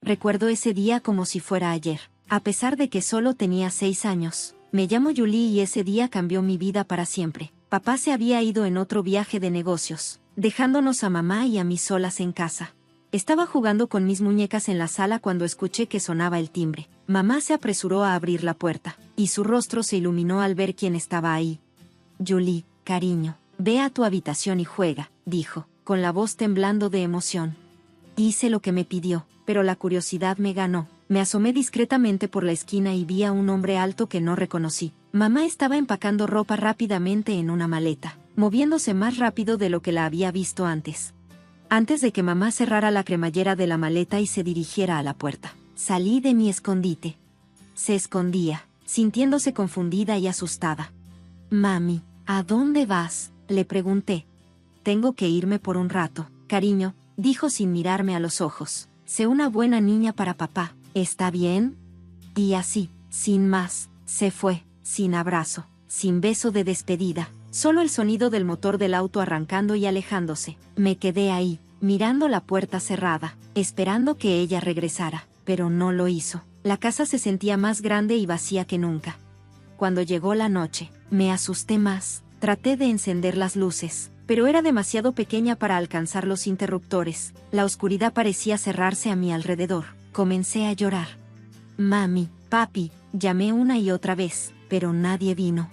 Recuerdo ese día como si fuera ayer. A pesar de que solo tenía 6 años, me llamo Julie y ese día cambió mi vida para siempre. Papá se había ido en otro viaje de negocios, dejándonos a mamá y a mí solas en casa. Estaba jugando con mis muñecas en la sala cuando escuché que sonaba el timbre. Mamá se apresuró a abrir la puerta, y su rostro se iluminó al ver quién estaba ahí. Julie, cariño, ve a tu habitación y juega, dijo, con la voz temblando de emoción. Hice lo que me pidió, pero la curiosidad me ganó. Me asomé discretamente por la esquina y vi a un hombre alto que no reconocí. Mamá estaba empacando ropa rápidamente en una maleta, moviéndose más rápido de lo que la había visto antes. Antes de que mamá cerrara la cremallera de la maleta y se dirigiera a la puerta, salí de mi escondite. Se escondía, sintiéndose confundida y asustada. Mami, ¿a dónde vas?, le pregunté. Tengo que irme por un rato, cariño, dijo sin mirarme a los ojos. Sé una buena niña para papá, ¿está bien? Y así, sin más, se fue, sin abrazo, sin beso de despedida, solo el sonido del motor del auto arrancando y alejándose. Me quedé ahí, mirando la puerta cerrada, esperando que ella regresara, pero no lo hizo. La casa se sentía más grande y vacía que nunca. Cuando llegó la noche, me asusté más. Traté de encender las luces, pero era demasiado pequeña para alcanzar los interruptores. La oscuridad parecía cerrarse a mi alrededor. Comencé a llorar. Mami, papi, llamé una y otra vez, pero nadie vino.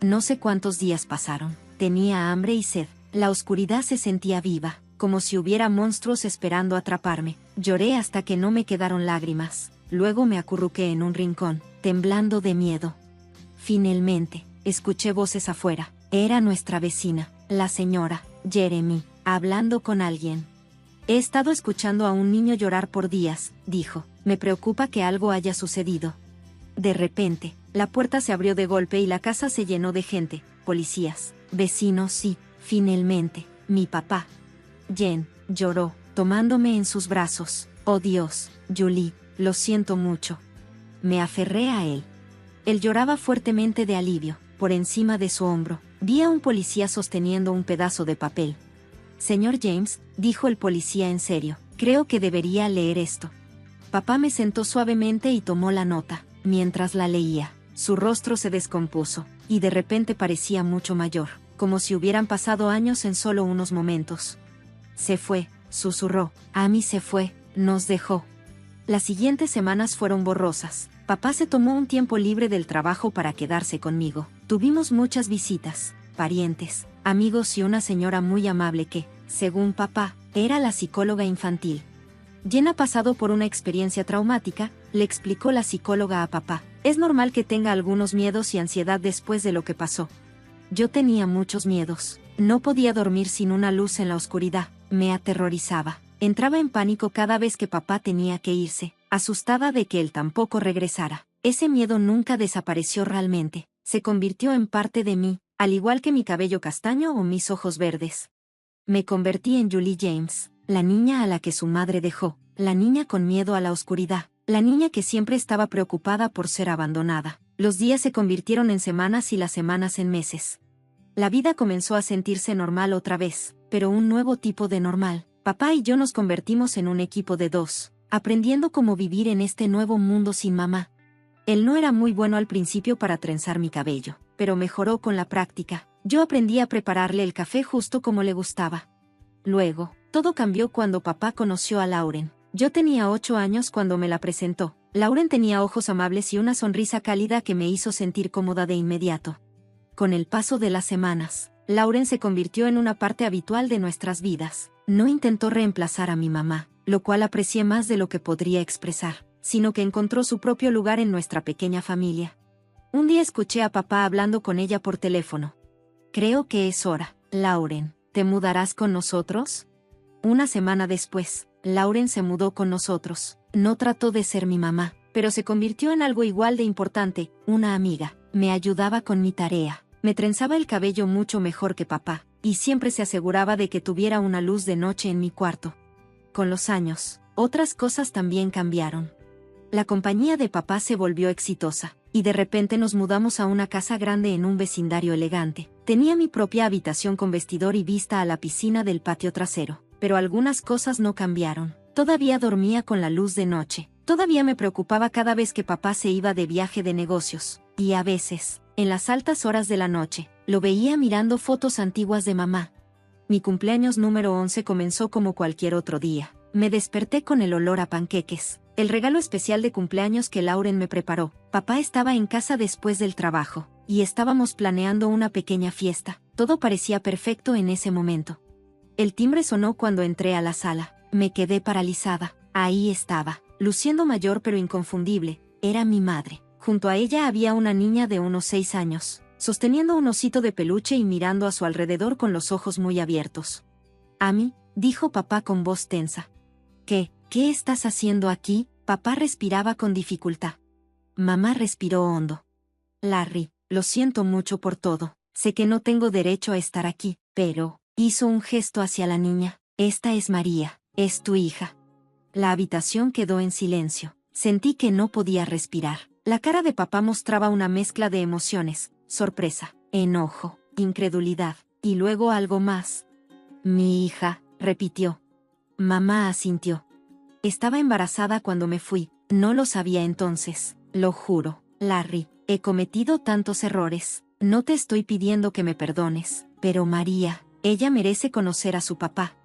No sé cuántos días pasaron. Tenía hambre y sed. La oscuridad se sentía viva, como si hubiera monstruos esperando atraparme. Lloré hasta que no me quedaron lágrimas. Luego me acurruqué en un rincón, temblando de miedo. Finalmente, escuché voces afuera. Era nuestra vecina, la señora Jeremy, hablando con alguien. He estado escuchando a un niño llorar por días, dijo. Me preocupa que algo haya sucedido. De repente, la puerta se abrió de golpe y la casa se llenó de gente, policías, vecinos y, finalmente, mi papá. Jen lloró, tomándome en sus brazos. Oh Dios, Julie, lo siento mucho. Me aferré a él. Él lloraba fuertemente de alivio. Por encima de su hombro, vi a un policía sosteniendo un pedazo de papel. Señor James, dijo el policía en serio, creo que debería leer esto. Papá me sentó suavemente y tomó la nota. Mientras la leía, su rostro se descompuso, y de repente parecía mucho mayor, como si hubieran pasado años en solo unos momentos. Se fue, susurró. Amy se fue, nos dejó. Las siguientes semanas fueron borrosas. Papá se tomó un tiempo libre del trabajo para quedarse conmigo. Tuvimos muchas visitas, parientes, amigos y una señora muy amable que, según papá, era la psicóloga infantil. Jen ha pasado por una experiencia traumática, le explicó la psicóloga a papá. Es normal que tenga algunos miedos y ansiedad después de lo que pasó. Yo tenía muchos miedos. No podía dormir sin una luz en la oscuridad. Me aterrorizaba. Entraba en pánico cada vez que papá tenía que irse, asustada de que él tampoco regresara. Ese miedo nunca desapareció realmente. Se convirtió en parte de mí, al igual que mi cabello castaño o mis ojos verdes. Me convertí en Julie James, la niña a la que su madre dejó, la niña con miedo a la oscuridad, la niña que siempre estaba preocupada por ser abandonada. Los días se convirtieron en semanas y las semanas en meses. La vida comenzó a sentirse normal otra vez, pero un nuevo tipo de normal. Papá y yo nos convertimos en un equipo de dos, aprendiendo cómo vivir en este nuevo mundo sin mamá. Él no era muy bueno al principio para trenzar mi cabello, pero mejoró con la práctica. Yo aprendí a prepararle el café justo como le gustaba. Luego, todo cambió cuando papá conoció a Lauren. Yo tenía 8 años cuando me la presentó. Lauren tenía ojos amables y una sonrisa cálida que me hizo sentir cómoda de inmediato. Con el paso de las semanas, Lauren se convirtió en una parte habitual de nuestras vidas. No intentó reemplazar a mi mamá, lo cual aprecié más de lo que podría expresar, sino que encontró su propio lugar en nuestra pequeña familia. Un día escuché a papá hablando con ella por teléfono. Creo que es hora. Lauren, ¿te mudarás con nosotros? Una semana después, Lauren se mudó con nosotros. No trató de ser mi mamá, pero se convirtió en algo igual de importante, una amiga. Me ayudaba con mi tarea. Me trenzaba el cabello mucho mejor que papá, y siempre se aseguraba de que tuviera una luz de noche en mi cuarto. Con los años, otras cosas también cambiaron. La compañía de papá se volvió exitosa, y de repente nos mudamos a una casa grande en un vecindario elegante. Tenía mi propia habitación con vestidor y vista a la piscina del patio trasero, pero algunas cosas no cambiaron. Todavía dormía con la luz de noche. Todavía me preocupaba cada vez que papá se iba de viaje de negocios. Y a veces, en las altas horas de la noche, lo veía mirando fotos antiguas de mamá. Mi cumpleaños número 11 comenzó como cualquier otro día. Me desperté con el olor a panqueques, el regalo especial de cumpleaños que Lauren me preparó. Papá estaba en casa después del trabajo, y estábamos planeando una pequeña fiesta. Todo parecía perfecto en ese momento. El timbre sonó cuando entré a la sala. Me quedé paralizada. Ahí estaba, luciendo mayor pero inconfundible. Era mi madre. Junto a ella había una niña de unos 6 años, sosteniendo un osito de peluche y mirando a su alrededor con los ojos muy abiertos. «Amy», dijo papá con voz tensa. ¿Qué estás haciendo aquí?» Papá respiraba con dificultad. Mamá respiró hondo. «Larry, lo siento mucho por todo. Sé que no tengo derecho a estar aquí, pero…» Hizo un gesto hacia la niña. «Esta es María, es tu hija». La habitación quedó en silencio. Sentí que no podía respirar. La cara de papá mostraba una mezcla de emociones: sorpresa, enojo, incredulidad, y luego algo más. «Mi hija», repitió. Mamá asintió. «Estaba embarazada cuando me fui. No lo sabía entonces. Lo juro, Larry, he cometido tantos errores. No te estoy pidiendo que me perdones, pero María, ella merece conocer a su papá».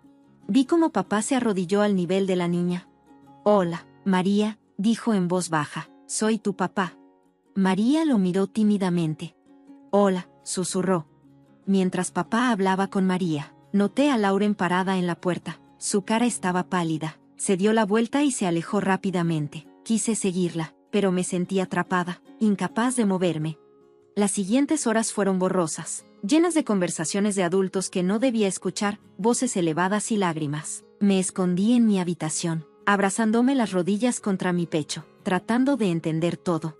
Vi cómo papá se arrodilló al nivel de la niña. «Hola, María», dijo en voz baja. «Soy tu papá». María lo miró tímidamente. «Hola», susurró. Mientras papá hablaba con María, noté a Lauren parada en la puerta. Su cara estaba pálida. Se dio la vuelta y se alejó rápidamente. Quise seguirla, pero me sentí atrapada, incapaz de moverme. Las siguientes horas fueron borrosas, llenas de conversaciones de adultos que no debía escuchar, voces elevadas y lágrimas. Me escondí en mi habitación, abrazándome las rodillas contra mi pecho, tratando de entender todo.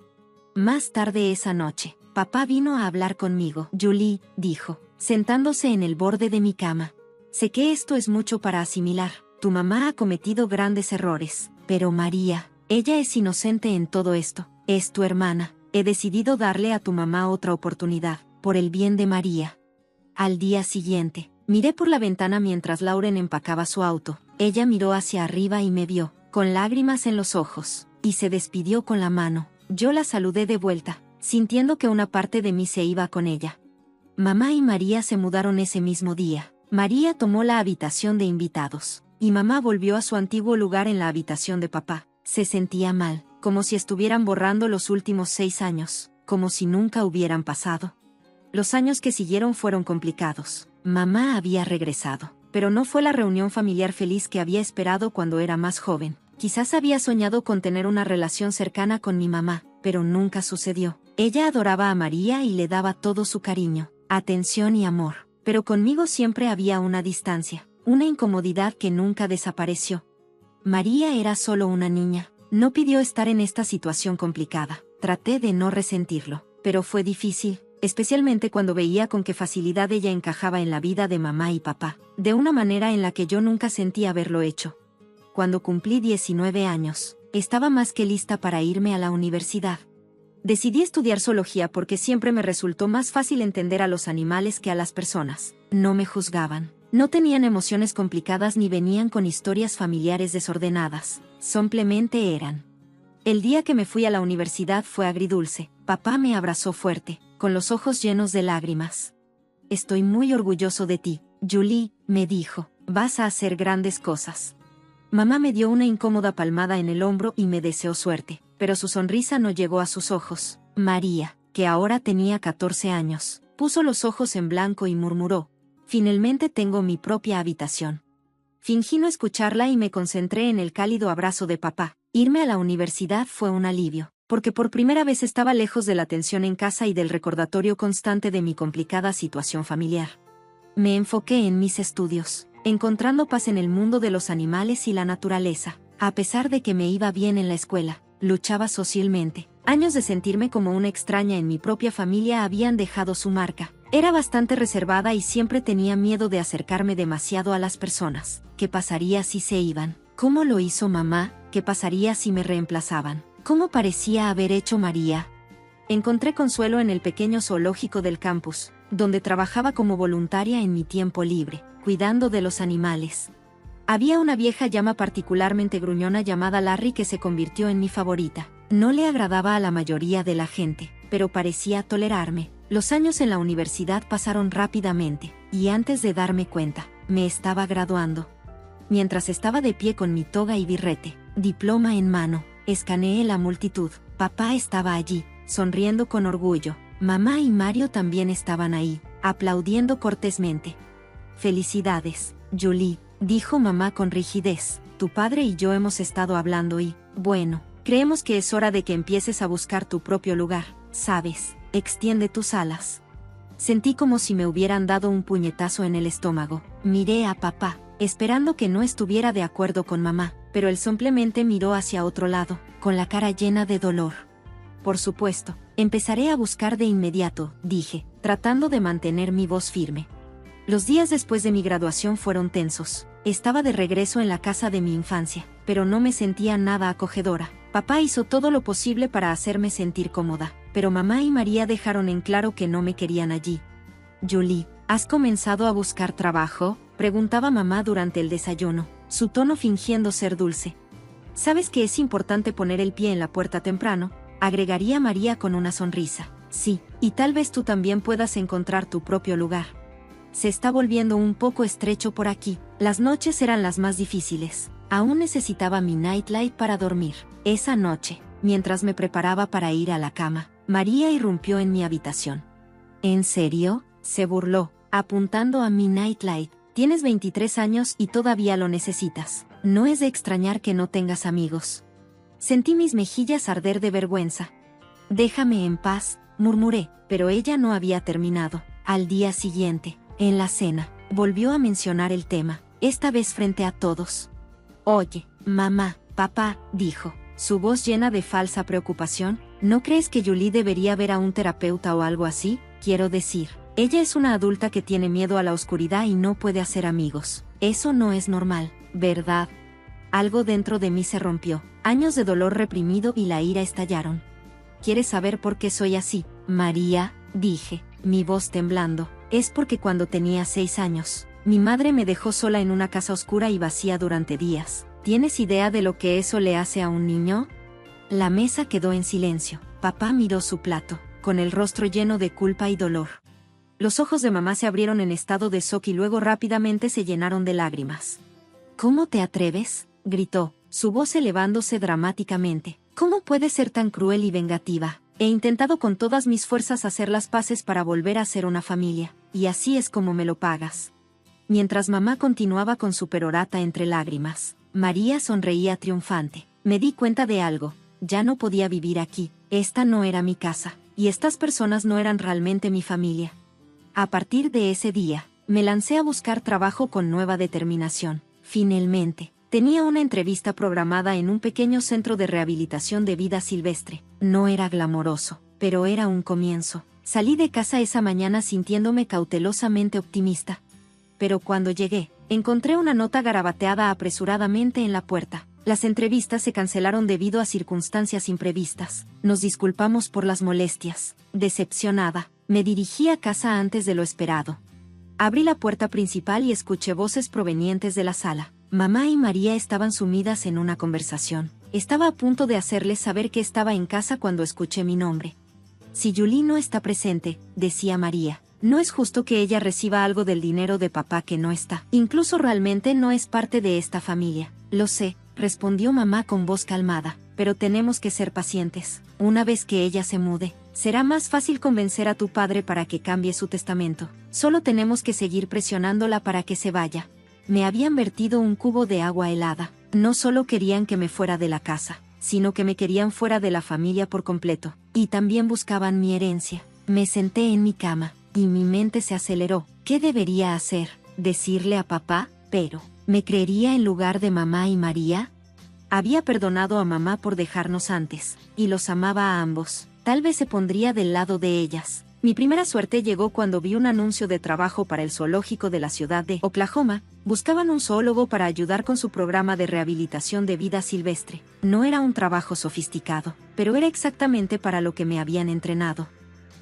Más tarde esa noche, papá vino a hablar conmigo. «Julie», dijo, sentándose en el borde de mi cama. «Sé que esto es mucho para asimilar. Tu mamá ha cometido grandes errores, pero María, ella es inocente en todo esto. Es tu hermana. He decidido darle a tu mamá otra oportunidad, por el bien de María». Al día siguiente, miré por la ventana mientras Lauren empacaba su auto. Ella miró hacia arriba y me vio, con lágrimas en los ojos, y se despidió con la mano. Yo la saludé de vuelta, sintiendo que una parte de mí se iba con ella. Mamá y María se mudaron ese mismo día. María tomó la habitación de invitados, y mamá volvió a su antiguo lugar en la habitación de papá. Se sentía mal, como si estuvieran borrando los últimos 6 años, como si nunca hubieran pasado. Los años que siguieron fueron complicados. Mamá había regresado, pero no fue la reunión familiar feliz que había esperado cuando era más joven. Quizás había soñado con tener una relación cercana con mi mamá, pero nunca sucedió. Ella adoraba a María y le daba todo su cariño, atención y amor, pero conmigo siempre había una distancia, una incomodidad que nunca desapareció. María era solo una niña. No pidió estar en esta situación complicada. Traté de no resentirlo, pero fue difícil, especialmente cuando veía con qué facilidad ella encajaba en la vida de mamá y papá, de una manera en la que yo nunca sentí haberlo hecho. Cuando cumplí 19 años, estaba más que lista para irme a la universidad. Decidí estudiar zoología porque siempre me resultó más fácil entender a los animales que a las personas. No me juzgaban. No tenían emociones complicadas ni venían con historias familiares desordenadas. Simplemente eran. El día que me fui a la universidad fue agridulce. Papá me abrazó fuerte, con los ojos llenos de lágrimas. «Estoy muy orgulloso de ti, Julie», me dijo. «Vas a hacer grandes cosas». Mamá me dio una incómoda palmada en el hombro y me deseó suerte, pero su sonrisa no llegó a sus ojos. María, que ahora tenía 14 años, puso los ojos en blanco y murmuró: «Finalmente tengo mi propia habitación». Fingí no escucharla y me concentré en el cálido abrazo de papá. Irme a la universidad fue un alivio, porque por primera vez estaba lejos de la tensión en casa y del recordatorio constante de mi complicada situación familiar. Me enfoqué en mis estudios, encontrando paz en el mundo de los animales y la naturaleza. A pesar de que me iba bien en la escuela, luchaba socialmente. Años de sentirme como una extraña en mi propia familia habían dejado su marca. Era bastante reservada y siempre tenía miedo de acercarme demasiado a las personas. ¿Qué pasaría si se iban? ¿Cómo lo hizo mamá? ¿Qué pasaría si me reemplazaban? ¿Cómo parecía haber hecho María? Encontré consuelo en el pequeño zoológico del campus, donde trabajaba como voluntaria en mi tiempo libre, cuidando de los animales. Había una vieja llama particularmente gruñona llamada Larry que se convirtió en mi favorita. No le agradaba a la mayoría de la gente, pero parecía tolerarme. Los años en la universidad pasaron rápidamente, y antes de darme cuenta, me estaba graduando. Mientras estaba de pie con mi toga y birrete, diploma en mano, escaneé la multitud. Papá estaba allí, sonriendo con orgullo. Mamá y Mario también estaban ahí, aplaudiendo cortésmente. «Felicidades, Julie», dijo mamá con rigidez. «Tu padre y yo hemos estado hablando y, bueno, creemos que es hora de que empieces a buscar tu propio lugar, ¿sabes? Extiende tus alas». Sentí como si me hubieran dado un puñetazo en el estómago. Miré a papá, esperando que no estuviera de acuerdo con mamá, pero él simplemente miró hacia otro lado, con la cara llena de dolor. «Por supuesto, empezaré a buscar de inmediato», dije, tratando de mantener mi voz firme. Los días después de mi graduación fueron tensos. Estaba de regreso en la casa de mi infancia, pero no me sentía nada acogedora. Papá hizo todo lo posible para hacerme sentir cómoda, pero mamá y María dejaron en claro que no me querían allí. «Julie, ¿has comenzado a buscar trabajo?», preguntaba mamá durante el desayuno, su tono fingiendo ser dulce. «Sabes que es importante poner el pie en la puerta temprano», agregaría María con una sonrisa. «Sí, y tal vez tú también puedas encontrar tu propio lugar. Se está volviendo un poco estrecho por aquí». Las noches eran las más difíciles. Aún necesitaba mi nightlight para dormir. Esa noche, mientras me preparaba para ir a la cama, María irrumpió en mi habitación. «¿En serio?», se burló, apuntando a mi nightlight. «Tienes 23 años y todavía lo necesitas. No es de extrañar que no tengas amigos». Sentí mis mejillas arder de vergüenza. «Déjame en paz», murmuré, pero ella no había terminado. Al día siguiente, en la cena, volvió a mencionar el tema, esta vez frente a todos. «Oye, mamá, papá», dijo, su voz llena de falsa preocupación, «¿no crees que Julie debería ver a un terapeuta o algo así? Quiero decir, ella es una adulta que tiene miedo a la oscuridad y no puede hacer amigos. Eso no es normal, ¿verdad?» Algo dentro de mí se rompió. Años de dolor reprimido y la ira estallaron. «¿Quieres saber por qué soy así, María?», dije, mi voz temblando. «Es porque cuando tenía 6 años, mi madre me dejó sola en una casa oscura y vacía durante días. ¿Tienes idea de lo que eso le hace a un niño?». La mesa quedó en silencio. Papá miró su plato, con el rostro lleno de culpa y dolor. Los ojos de mamá se abrieron en estado de shock y luego rápidamente se llenaron de lágrimas. «¿Cómo te atreves?», gritó, su voz elevándose dramáticamente. «¿Cómo puedes ser tan cruel y vengativa? He intentado con todas mis fuerzas hacer las paces para volver a ser una familia, y así es como me lo pagas». Mientras mamá continuaba con su perorata entre lágrimas, María sonreía triunfante. Me di cuenta de algo. Ya no podía vivir aquí. Esta no era mi casa, y estas personas no eran realmente mi familia. A partir de ese día, me lancé a buscar trabajo con nueva determinación. Finalmente, tenía una entrevista programada en un pequeño centro de rehabilitación de vida silvestre. No era glamoroso, pero era un comienzo. Salí de casa esa mañana sintiéndome cautelosamente optimista. Pero cuando llegué, encontré una nota garabateada apresuradamente en la puerta. «Las entrevistas se cancelaron debido a circunstancias imprevistas. Nos disculpamos por las molestias». Decepcionada, me dirigí a casa antes de lo esperado. Abrí la puerta principal y escuché voces provenientes de la sala. Mamá y María estaban sumidas en una conversación. Estaba a punto de hacerles saber que estaba en casa cuando escuché mi nombre. «Si Julie no está presente», decía María, «no es justo que ella reciba algo del dinero de papá que no está. Incluso realmente no es parte de esta familia». «Lo sé», respondió mamá con voz calmada, «pero tenemos que ser pacientes. Una vez que ella se mude, será más fácil convencer a tu padre para que cambie su testamento. Solo tenemos que seguir presionándola para que se vaya». Me habían vertido un cubo de agua helada. No solo querían que me fuera de la casa, sino que me querían fuera de la familia por completo. Y también buscaban mi herencia. Me senté en mi cama, y mi mente se aceleró. ¿Qué debería hacer? ¿Decirle a papá? Pero, ¿me creería en lugar de mamá y María? Había perdonado a mamá por dejarnos antes, y los amaba a ambos. Tal vez se pondría del lado de ellas. Mi primera suerte llegó cuando vi un anuncio de trabajo para el zoológico de la ciudad de Oklahoma. Buscaban un zoólogo para ayudar con su programa de rehabilitación de vida silvestre. No era un trabajo sofisticado, pero era exactamente para lo que me habían entrenado.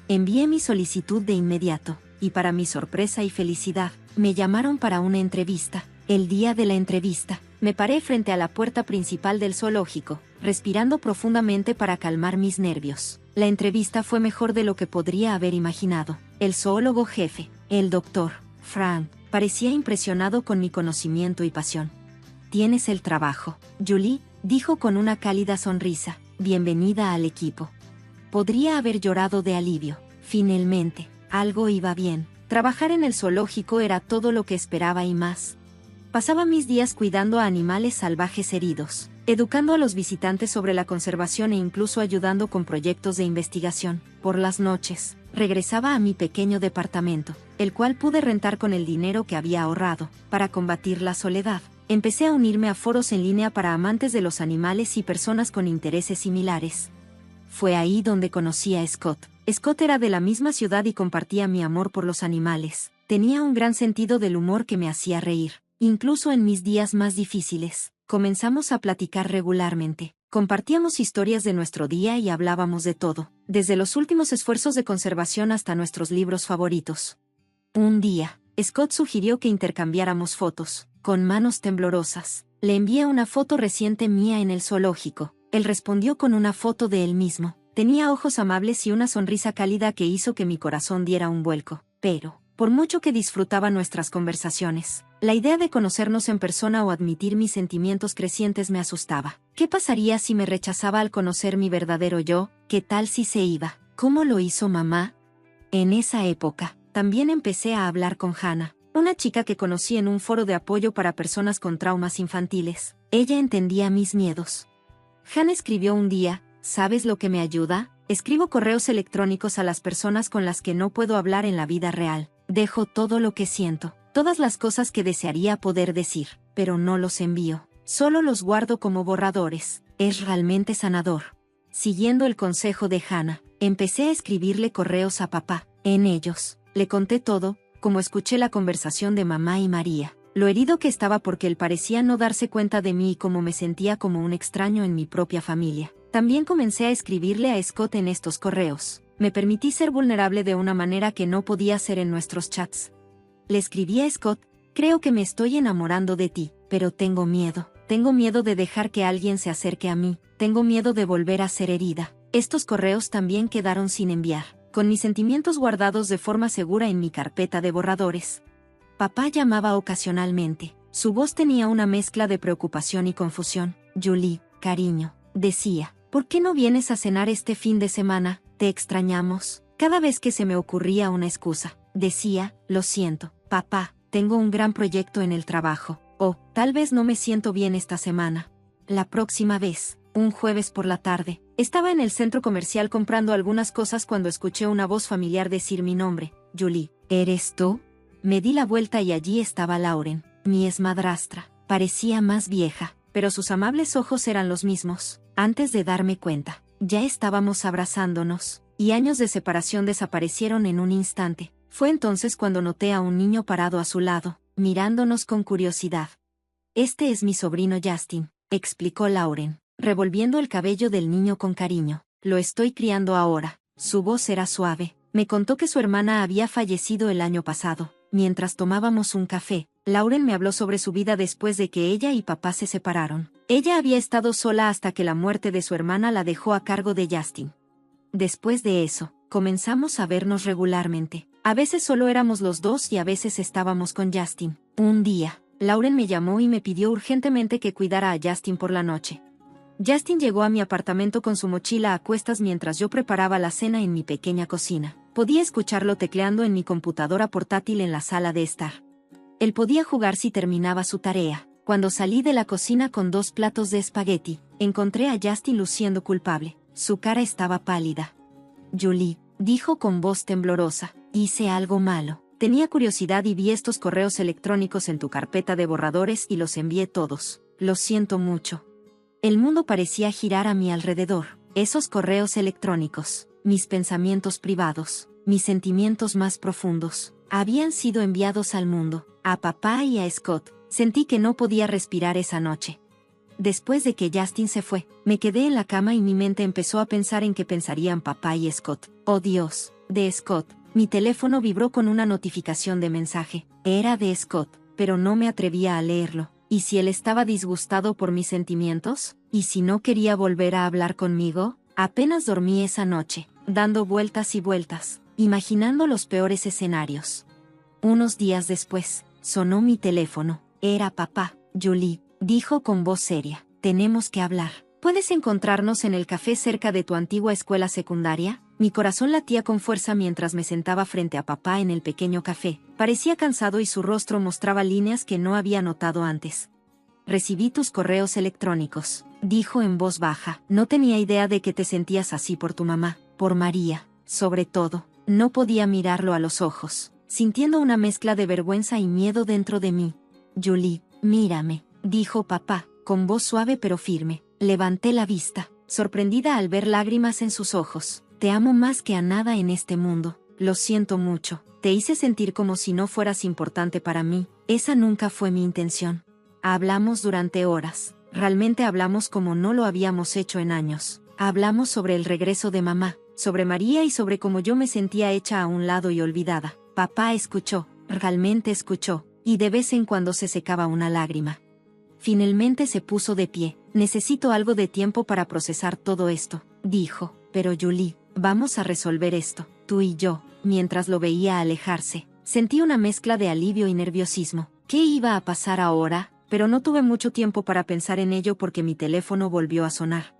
Envié mi solicitud de inmediato, y para mi sorpresa y felicidad, me llamaron para una entrevista. El día de la entrevista, me paré frente a la puerta principal del zoológico, respirando profundamente para calmar mis nervios. La entrevista fue mejor de lo que podría haber imaginado. El zoólogo jefe, el doctor Frank, parecía impresionado con mi conocimiento y pasión. «Tienes el trabajo, Julie», dijo con una cálida sonrisa. «Bienvenida al equipo». Podría haber llorado de alivio. Finalmente, algo iba bien. Trabajar en el zoológico era todo lo que esperaba y más. Pasaba mis días cuidando a animales salvajes heridos, educando a los visitantes sobre la conservación e incluso ayudando con proyectos de investigación. Por las noches, regresaba a mi pequeño departamento, el cual pude rentar con el dinero que había ahorrado. Para combatir la soledad, empecé a unirme a foros en línea para amantes de los animales y personas con intereses similares. Fue ahí donde conocí a Scott. Scott era de la misma ciudad y compartía mi amor por los animales. Tenía un gran sentido del humor que me hacía reír, incluso en mis días más difíciles. Comenzamos a platicar regularmente. Compartíamos historias de nuestro día y hablábamos de todo, desde los últimos esfuerzos de conservación hasta nuestros libros favoritos. Un día, Scott sugirió que intercambiáramos fotos. Con manos temblorosas, le envié una foto reciente mía en el zoológico. Él respondió con una foto de él mismo. Tenía ojos amables y una sonrisa cálida que hizo que mi corazón diera un vuelco. Pero, por mucho que disfrutaba nuestras conversaciones, la idea de conocernos en persona o admitir mis sentimientos crecientes me asustaba. ¿Qué pasaría si me rechazaba al conocer mi verdadero yo? ¿Qué tal si se iba? ¿Cómo lo hizo mamá? En esa época, también empecé a hablar con Hannah, una chica que conocí en un foro de apoyo para personas con traumas infantiles. Ella entendía mis miedos. Hannah escribió un día: ¿sabes lo que me ayuda? Escribo correos electrónicos a las personas con las que no puedo hablar en la vida real. Dejo todo lo que siento, todas las cosas que desearía poder decir, pero no los envío. Solo los guardo como borradores. Es realmente sanador. Siguiendo el consejo de Hannah, empecé a escribirle correos a papá. En ellos, le conté todo, como escuché la conversación de mamá y María, lo herido que estaba porque él parecía no darse cuenta de mí y cómo me sentía como un extraño en mi propia familia. También comencé a escribirle a Scott en estos correos. Me permití ser vulnerable de una manera que no podía hacer en nuestros chats. Le escribí a Scott: creo que me estoy enamorando de ti, pero tengo miedo. Tengo miedo de dejar que alguien se acerque a mí. Tengo miedo de volver a ser herida. Estos correos también quedaron sin enviar, con mis sentimientos guardados de forma segura en mi carpeta de borradores. Papá llamaba ocasionalmente. Su voz tenía una mezcla de preocupación y confusión. Julie, cariño, decía, ¿por qué no vienes a cenar este fin de semana? Te extrañamos. Cada vez que se me ocurría una excusa, decía, lo siento, papá, tengo un gran proyecto en el trabajo. O, tal vez no me siento bien esta semana. La próxima vez, un jueves por la tarde, estaba en el centro comercial comprando algunas cosas cuando escuché una voz familiar decir mi nombre. Julie, ¿eres tú? Me di la vuelta y allí estaba Lauren, mi exmadrastra. Parecía más vieja, pero sus amables ojos eran los mismos. Antes de darme cuenta, ya estábamos abrazándonos, y años de separación desaparecieron en un instante. Fue entonces cuando noté a un niño parado a su lado, mirándonos con curiosidad. Este es mi sobrino Justin, explicó Lauren, revolviendo el cabello del niño con cariño. Lo estoy criando ahora. Su voz era suave. Me contó que su hermana había fallecido el año pasado. Mientras tomábamos un café, Lauren me habló sobre su vida después de que ella y papá se separaron. Ella había estado sola hasta que la muerte de su hermana la dejó a cargo de Justin. Después de eso, comenzamos a vernos regularmente. A veces solo éramos los dos y a veces estábamos con Justin. Un día, Lauren me llamó y me pidió urgentemente que cuidara a Justin por la noche. Justin llegó a mi apartamento con su mochila a cuestas mientras yo preparaba la cena en mi pequeña cocina. Podía escucharlo tecleando en mi computadora portátil en la sala de estar. Él podía jugar si terminaba su tarea. Cuando salí de la cocina con 2 platos de espagueti, encontré a Justin luciendo culpable. Su cara estaba pálida. Julie, dijo con voz temblorosa, hice algo malo. Tenía curiosidad y vi estos correos electrónicos en tu carpeta de borradores y los envié todos. Lo siento mucho. El mundo parecía girar a mi alrededor. Esos correos electrónicos, mis pensamientos privados, mis sentimientos más profundos, habían sido enviados al mundo, a papá y a Scott. Sentí que no podía respirar esa noche. Después de que Justin se fue, me quedé en la cama y mi mente empezó a pensar en qué pensarían papá y Scott. Oh Dios, de Scott. Mi teléfono vibró con una notificación de mensaje. Era de Scott. pero no me atrevía a leerlo. ¿Y si él estaba disgustado por mis sentimientos? ¿Y si no quería volver a hablar conmigo? Apenas dormí esa noche, dando vueltas y vueltas, imaginando los peores escenarios. Unos días después, sonó mi teléfono. Era papá. Julie, dijo con voz seria, tenemos que hablar. ¿Puedes encontrarnos en el café cerca de tu antigua escuela secundaria? Mi corazón latía con fuerza mientras me sentaba frente a papá en el pequeño café. Parecía cansado y su rostro mostraba líneas que no había notado antes. Recibí tus correos electrónicos, dijo en voz baja. No tenía idea de que te sentías así por tu mamá, por María, sobre todo. No podía mirarlo a los ojos, sintiendo una mezcla de vergüenza y miedo dentro de mí. Julie, mírame, dijo papá, con voz suave pero firme. Levanté la vista, sorprendida al ver lágrimas en sus ojos. Te amo más que a nada en este mundo. Lo siento mucho. Te hice sentir como si no fueras importante para mí. Esa nunca fue mi intención. Hablamos durante horas. Realmente hablamos como no lo habíamos hecho en años. Hablamos sobre el regreso de mamá, sobre María y sobre cómo yo me sentía hecha a un lado y olvidada. Papá escuchó, realmente escuchó, y de vez en cuando se secaba una lágrima. Finalmente se puso de pie. Necesito algo de tiempo para procesar todo esto, dijo. Pero Julie, vamos a resolver esto, tú y yo. Mientras lo veía alejarse, sentí una mezcla de alivio y nerviosismo. ¿Qué iba a pasar ahora? Pero no tuve mucho tiempo para pensar en ello porque mi teléfono volvió a sonar.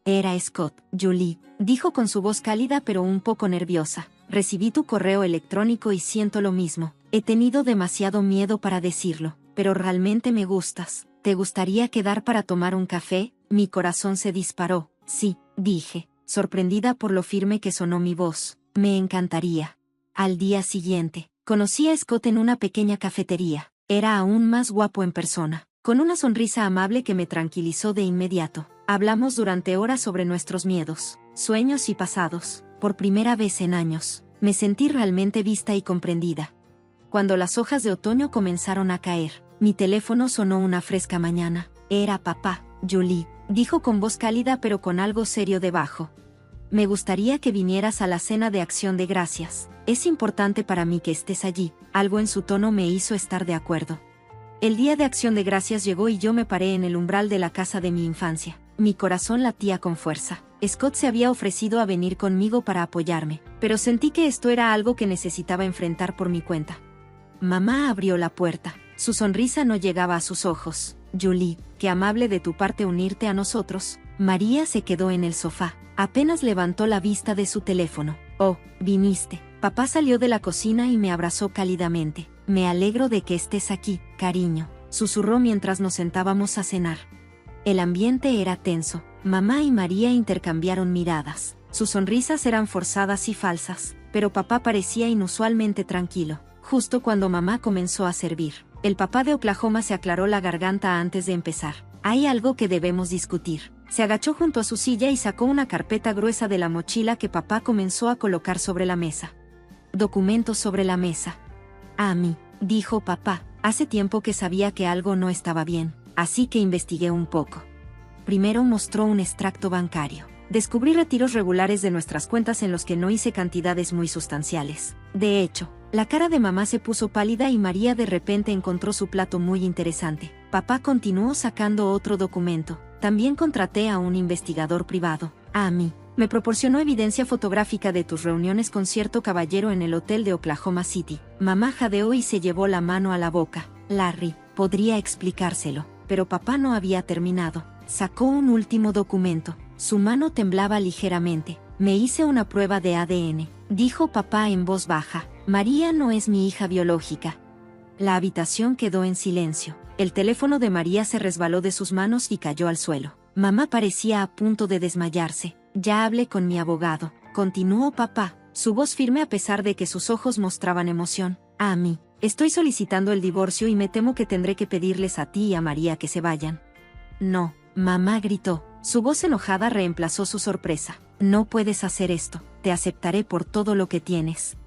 Era Scott. Julie, dijo con su voz cálida pero un poco nerviosa. Recibí tu correo electrónico y siento lo mismo. He tenido demasiado miedo para decirlo, pero realmente me gustas. ¿Te gustaría quedar para tomar un café? Mi corazón se disparó. Sí, dije, sorprendida por lo firme que sonó mi voz. Me encantaría. Al día siguiente, conocí a Scott en una pequeña cafetería. Era aún más guapo en persona, con una sonrisa amable que me tranquilizó de inmediato. Hablamos durante horas sobre nuestros miedos, sueños y pasados. Por primera vez en años, me sentí realmente vista y comprendida. Cuando las hojas de otoño comenzaron a caer, mi teléfono sonó una fresca mañana. Era papá. Julie, dijo con voz cálida pero con algo serio debajo. Me gustaría que vinieras a la cena de Acción de Gracias. Es importante para mí que estés allí. Algo en su tono me hizo estar de acuerdo. El día de Acción de Gracias llegó y yo me paré en el umbral de la casa de mi infancia. Mi corazón latía con fuerza. Scott se había ofrecido a venir conmigo para apoyarme, pero sentí que esto era algo que necesitaba enfrentar por mi cuenta. Mamá abrió la puerta. Su sonrisa no llegaba a sus ojos. Julie, qué amable de tu parte unirte a nosotros. María se quedó en el sofá. Apenas levantó la vista de su teléfono. Oh, viniste. Papá salió de la cocina y me abrazó cálidamente. Me alegro de que estés aquí, cariño, susurró mientras nos sentábamos a cenar. El ambiente era tenso. Mamá y María intercambiaron miradas. Sus sonrisas eran forzadas y falsas, pero papá parecía inusualmente tranquilo. Justo cuando mamá comenzó a servir, el papá de Oklahoma se aclaró la garganta antes de empezar. Hay algo que debemos discutir. Se agachó junto a su silla y sacó una carpeta gruesa de la mochila que papá comenzó a colocar sobre la mesa. Documentos sobre la mesa. A mí, dijo papá, hace tiempo que sabía que algo no estaba bien, así que investigué un poco. Primero mostró un extracto bancario. Descubrí retiros regulares de nuestras cuentas en los que no hice cantidades muy sustanciales. De hecho, la cara de mamá se puso pálida y María de repente encontró su plato muy interesante. Papá continuó sacando otro documento. También contraté a un investigador privado. A mí, me proporcionó evidencia fotográfica de tus reuniones con cierto caballero en el hotel de Oklahoma City. Mamá jadeó y se llevó la mano a la boca. Larry, podría explicárselo, pero papá no había terminado. Sacó un último documento. Su mano temblaba ligeramente. Me hice una prueba de ADN, dijo papá en voz baja. María no es mi hija biológica. La habitación quedó en silencio. El teléfono de María se resbaló de sus manos y cayó al suelo. Mamá parecía a punto de desmayarse. Ya hablé con mi abogado, continuó papá, su voz firme a pesar de que sus ojos mostraban emoción. A mí, estoy solicitando el divorcio y me temo que tendré que pedirles a ti y a María que se vayan. No, mamá gritó. Su voz enojada reemplazó su sorpresa. No puedes hacer esto, te aceptaré por todo lo que tienes.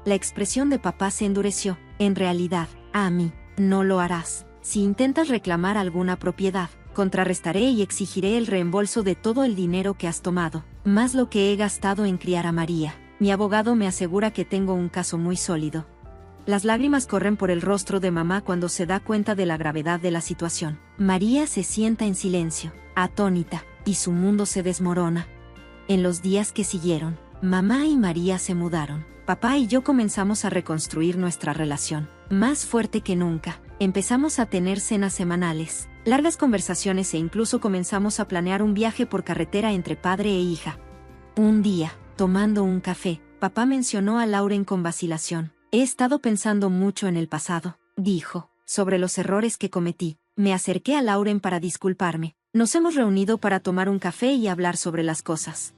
La expresión de papá se endureció. En realidad, a mí, no lo harás. Si intentas reclamar alguna propiedad, contrarrestaré y exigiré el reembolso de todo el dinero que has tomado, más lo que he gastado en criar a María. Mi abogado me asegura que tengo un caso muy sólido. Las lágrimas corren por el rostro de mamá cuando se da cuenta de la gravedad de la situación. María se sienta en silencio, atónita, y su mundo se desmorona. En los días que siguieron, mamá y María se mudaron. Papá y yo comenzamos a reconstruir nuestra relación. Más fuerte que nunca, empezamos a tener cenas semanales, largas conversaciones e incluso comenzamos a planear un viaje por carretera entre padre e hija. Un día, tomando un café, papá mencionó a Lauren con vacilación. He estado pensando mucho en el pasado, dijo, sobre los errores que cometí. Me acerqué a Lauren para disculparme. Nos hemos reunido para tomar un café y hablar sobre las cosas.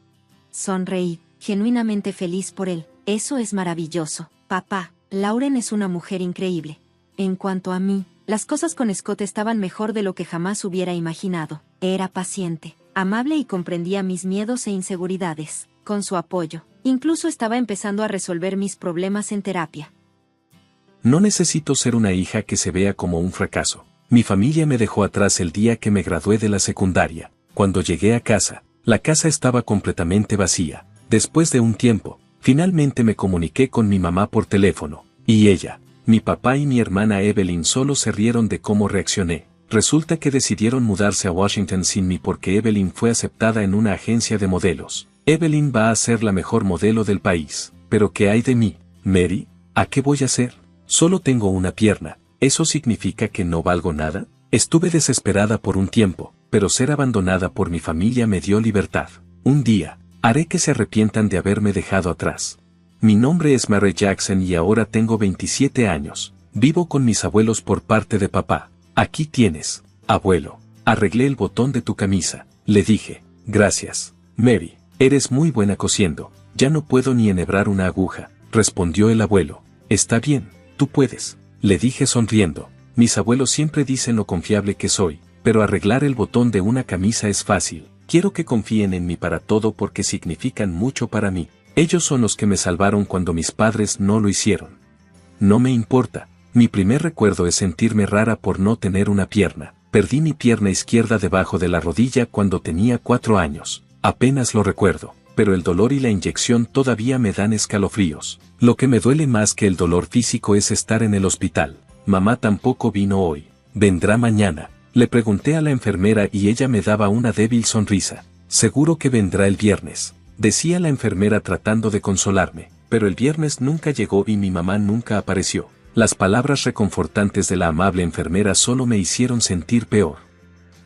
Sonreí, genuinamente feliz por él. Eso es maravilloso, papá. Lauren es una mujer increíble. En cuanto a mí, las cosas con Scott estaban mejor de lo que jamás hubiera imaginado. Era paciente, amable y comprendía mis miedos e inseguridades. Con su apoyo, incluso estaba empezando a resolver mis problemas en terapia. No necesito ser una hija que se vea como un fracaso. Mi familia me dejó atrás el día que me gradué de la secundaria. Cuando llegué a casa, la casa estaba completamente vacía. Después de un tiempo, finalmente me comuniqué con mi mamá por teléfono, y ella, mi papá y mi hermana Evelyn solo se rieron de cómo reaccioné. Resulta que decidieron mudarse a Washington sin mí porque Evelyn fue aceptada en una agencia de modelos. Evelyn va a ser la mejor modelo del país. ¿Pero qué hay de mí, Mary? ¿A qué voy a hacer? Solo tengo una pierna. ¿Eso significa que no valgo nada? Estuve desesperada por un tiempo, pero ser abandonada por mi familia me dio libertad. Un día, haré que se arrepientan de haberme dejado atrás. Mi nombre es Mary Jackson y ahora tengo 27 años. Vivo con mis abuelos por parte de papá. Aquí tienes, abuelo. Arreglé el botón de tu camisa. Le dije, gracias, Mary. Eres muy buena cosiendo. Ya no puedo ni enhebrar una aguja, respondió el abuelo. Está bien, tú puedes, le dije sonriendo. Mis abuelos siempre dicen lo confiable que soy, pero arreglar el botón de una camisa es fácil. Quiero que confíen en mí para todo porque significan mucho para mí. Ellos son los que me salvaron cuando mis padres no lo hicieron. No me importa. Mi primer recuerdo es sentirme rara por no tener una pierna. Perdí mi pierna izquierda debajo de la rodilla cuando tenía 4 años. Apenas lo recuerdo, pero el dolor y la inyección todavía me dan escalofríos. Lo que me duele más que el dolor físico es estar en el hospital. Mamá tampoco vino hoy. ¿Vendrá mañana? Le pregunté a la enfermera y ella me daba una débil sonrisa. Seguro que vendrá el viernes, decía la enfermera tratando de consolarme, pero el viernes nunca llegó y mi mamá nunca apareció. Las palabras reconfortantes de la amable enfermera solo me hicieron sentir peor.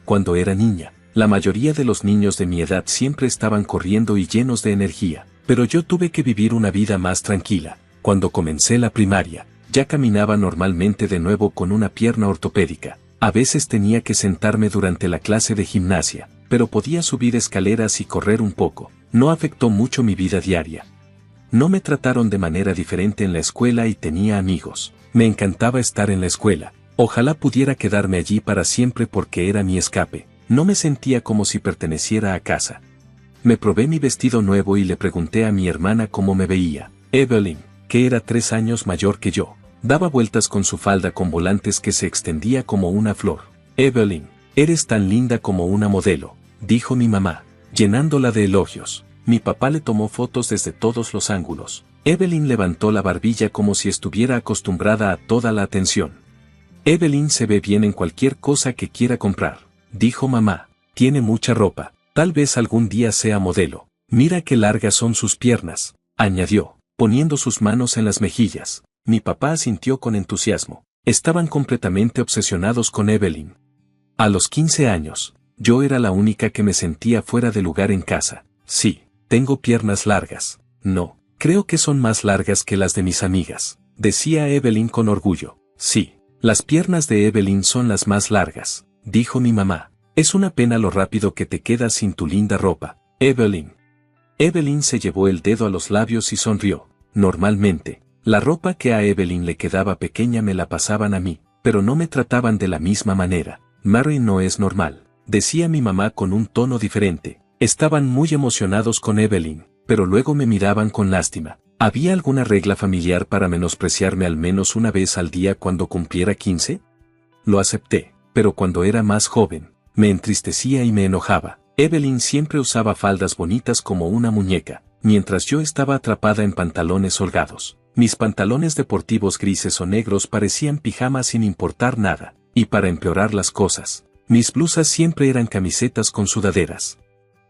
Cuando era niña, la mayoría de los niños de mi edad siempre estaban corriendo y llenos de energía, pero yo tuve que vivir una vida más tranquila. Cuando comencé la primaria, ya caminaba normalmente de nuevo con una pierna ortopédica. A veces tenía que sentarme durante la clase de gimnasia, pero podía subir escaleras y correr un poco. No afectó mucho mi vida diaria. No me trataron de manera diferente en la escuela y tenía amigos. Me encantaba estar en la escuela. Ojalá pudiera quedarme allí para siempre porque era mi escape. No me sentía como si perteneciera a casa. Me probé mi vestido nuevo y le pregunté a mi hermana cómo me veía. Evelyn, que era 3 años mayor que yo, daba vueltas con su falda con volantes que se extendía como una flor. Evelyn, eres tan linda como una modelo, dijo mi mamá, llenándola de elogios. Mi papá le tomó fotos desde todos los ángulos. Evelyn levantó la barbilla como si estuviera acostumbrada a toda la atención. Evelyn se ve bien en cualquier cosa que quiera comprar, dijo mamá. Tiene mucha ropa, tal vez algún día sea modelo. Mira qué largas son sus piernas, añadió, poniendo sus manos en las mejillas. Mi papá asintió con entusiasmo. Estaban completamente obsesionados con Evelyn. A los 15 años, yo era la única que me sentía fuera de lugar en casa. Sí, tengo piernas largas. No, creo que son más largas que las de mis amigas, decía Evelyn con orgullo. Sí, las piernas de Evelyn son las más largas, dijo mi mamá. Es una pena lo rápido que te quedas sin tu linda ropa, Evelyn. Evelyn se llevó el dedo a los labios y sonrió. Normalmente, la ropa que a Evelyn le quedaba pequeña me la pasaban a mí, pero no me trataban de la misma manera. Mary no es normal, decía mi mamá con un tono diferente. Estaban muy emocionados con Evelyn, pero luego me miraban con lástima. ¿Había alguna regla familiar para menospreciarme al menos una vez al día cuando cumpliera 15? Lo acepté, pero cuando era más joven, me entristecía y me enojaba. Evelyn siempre usaba faldas bonitas como una muñeca, mientras yo estaba atrapada en pantalones holgados. Mis pantalones deportivos grises o negros parecían pijamas sin importar nada, y para empeorar las cosas, mis blusas siempre eran camisetas con sudaderas.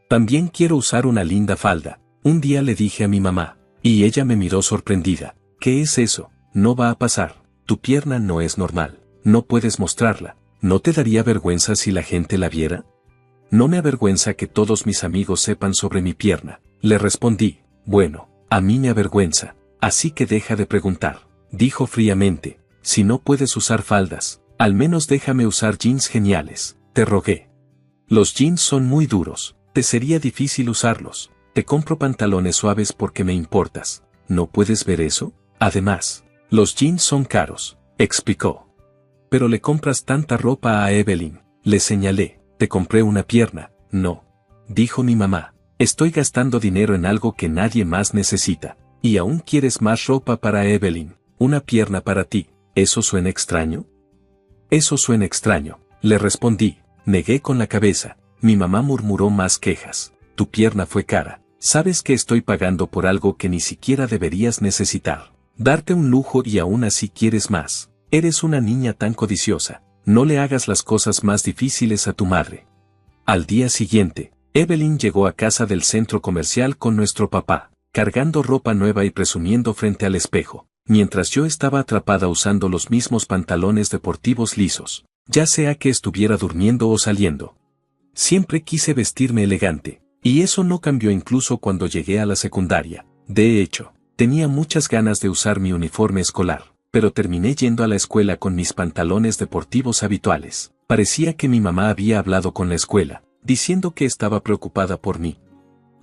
También quiero usar una linda falda, un día le dije a mi mamá, y ella me miró sorprendida. ¿Qué es eso? No va a pasar, tu pierna no es normal, no puedes mostrarla, ¿no te daría vergüenza si la gente la viera? No me avergüenza que todos mis amigos sepan sobre mi pierna, le respondí. Bueno, a mí me avergüenza, así que deja de preguntar, dijo fríamente. Si no puedes usar faldas, al menos déjame usar jeans geniales, te rogué. Los jeans son muy duros, te sería difícil usarlos, te compro pantalones suaves porque me importas, ¿no puedes ver eso? Además, los jeans son caros, explicó. Pero le compras tanta ropa a Evelyn, le señalé, te compré una pierna, no, dijo mi mamá, estoy gastando dinero en algo que nadie más necesita, y aún quieres más ropa para Evelyn, una pierna para ti, ¿eso suena extraño? Eso suena extraño, le respondí, negué con la cabeza. Mi mamá murmuró más quejas, tu pierna fue cara, sabes que estoy pagando por algo que ni siquiera deberías necesitar, darte un lujo y aún así quieres más, eres una niña tan codiciosa, no le hagas las cosas más difíciles a tu madre. Al día siguiente, Evelyn llegó a casa del centro comercial con nuestro papá, cargando ropa nueva y presumiendo frente al espejo, mientras yo estaba atrapada usando los mismos pantalones deportivos lisos, ya sea que estuviera durmiendo o saliendo. Siempre quise vestirme elegante, y eso no cambió incluso cuando llegué a la secundaria. De hecho, tenía muchas ganas de usar mi uniforme escolar, pero terminé yendo a la escuela con mis pantalones deportivos habituales. Parecía que mi mamá había hablado con la escuela, diciendo que estaba preocupada por mí.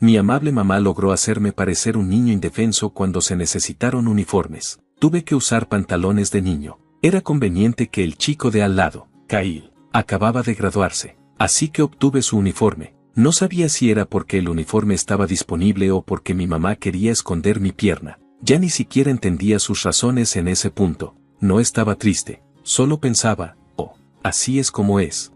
Mi amable mamá logró hacerme parecer un niño indefenso cuando se necesitaron uniformes. Tuve que usar pantalones de niño. Era conveniente que el chico de al lado, Kyle, acababa de graduarse. Así que obtuve su uniforme. No sabía si era porque el uniforme estaba disponible o porque mi mamá quería esconder mi pierna. Ya ni siquiera entendía sus razones en ese punto. No estaba triste, solo pensaba, oh, así es como es.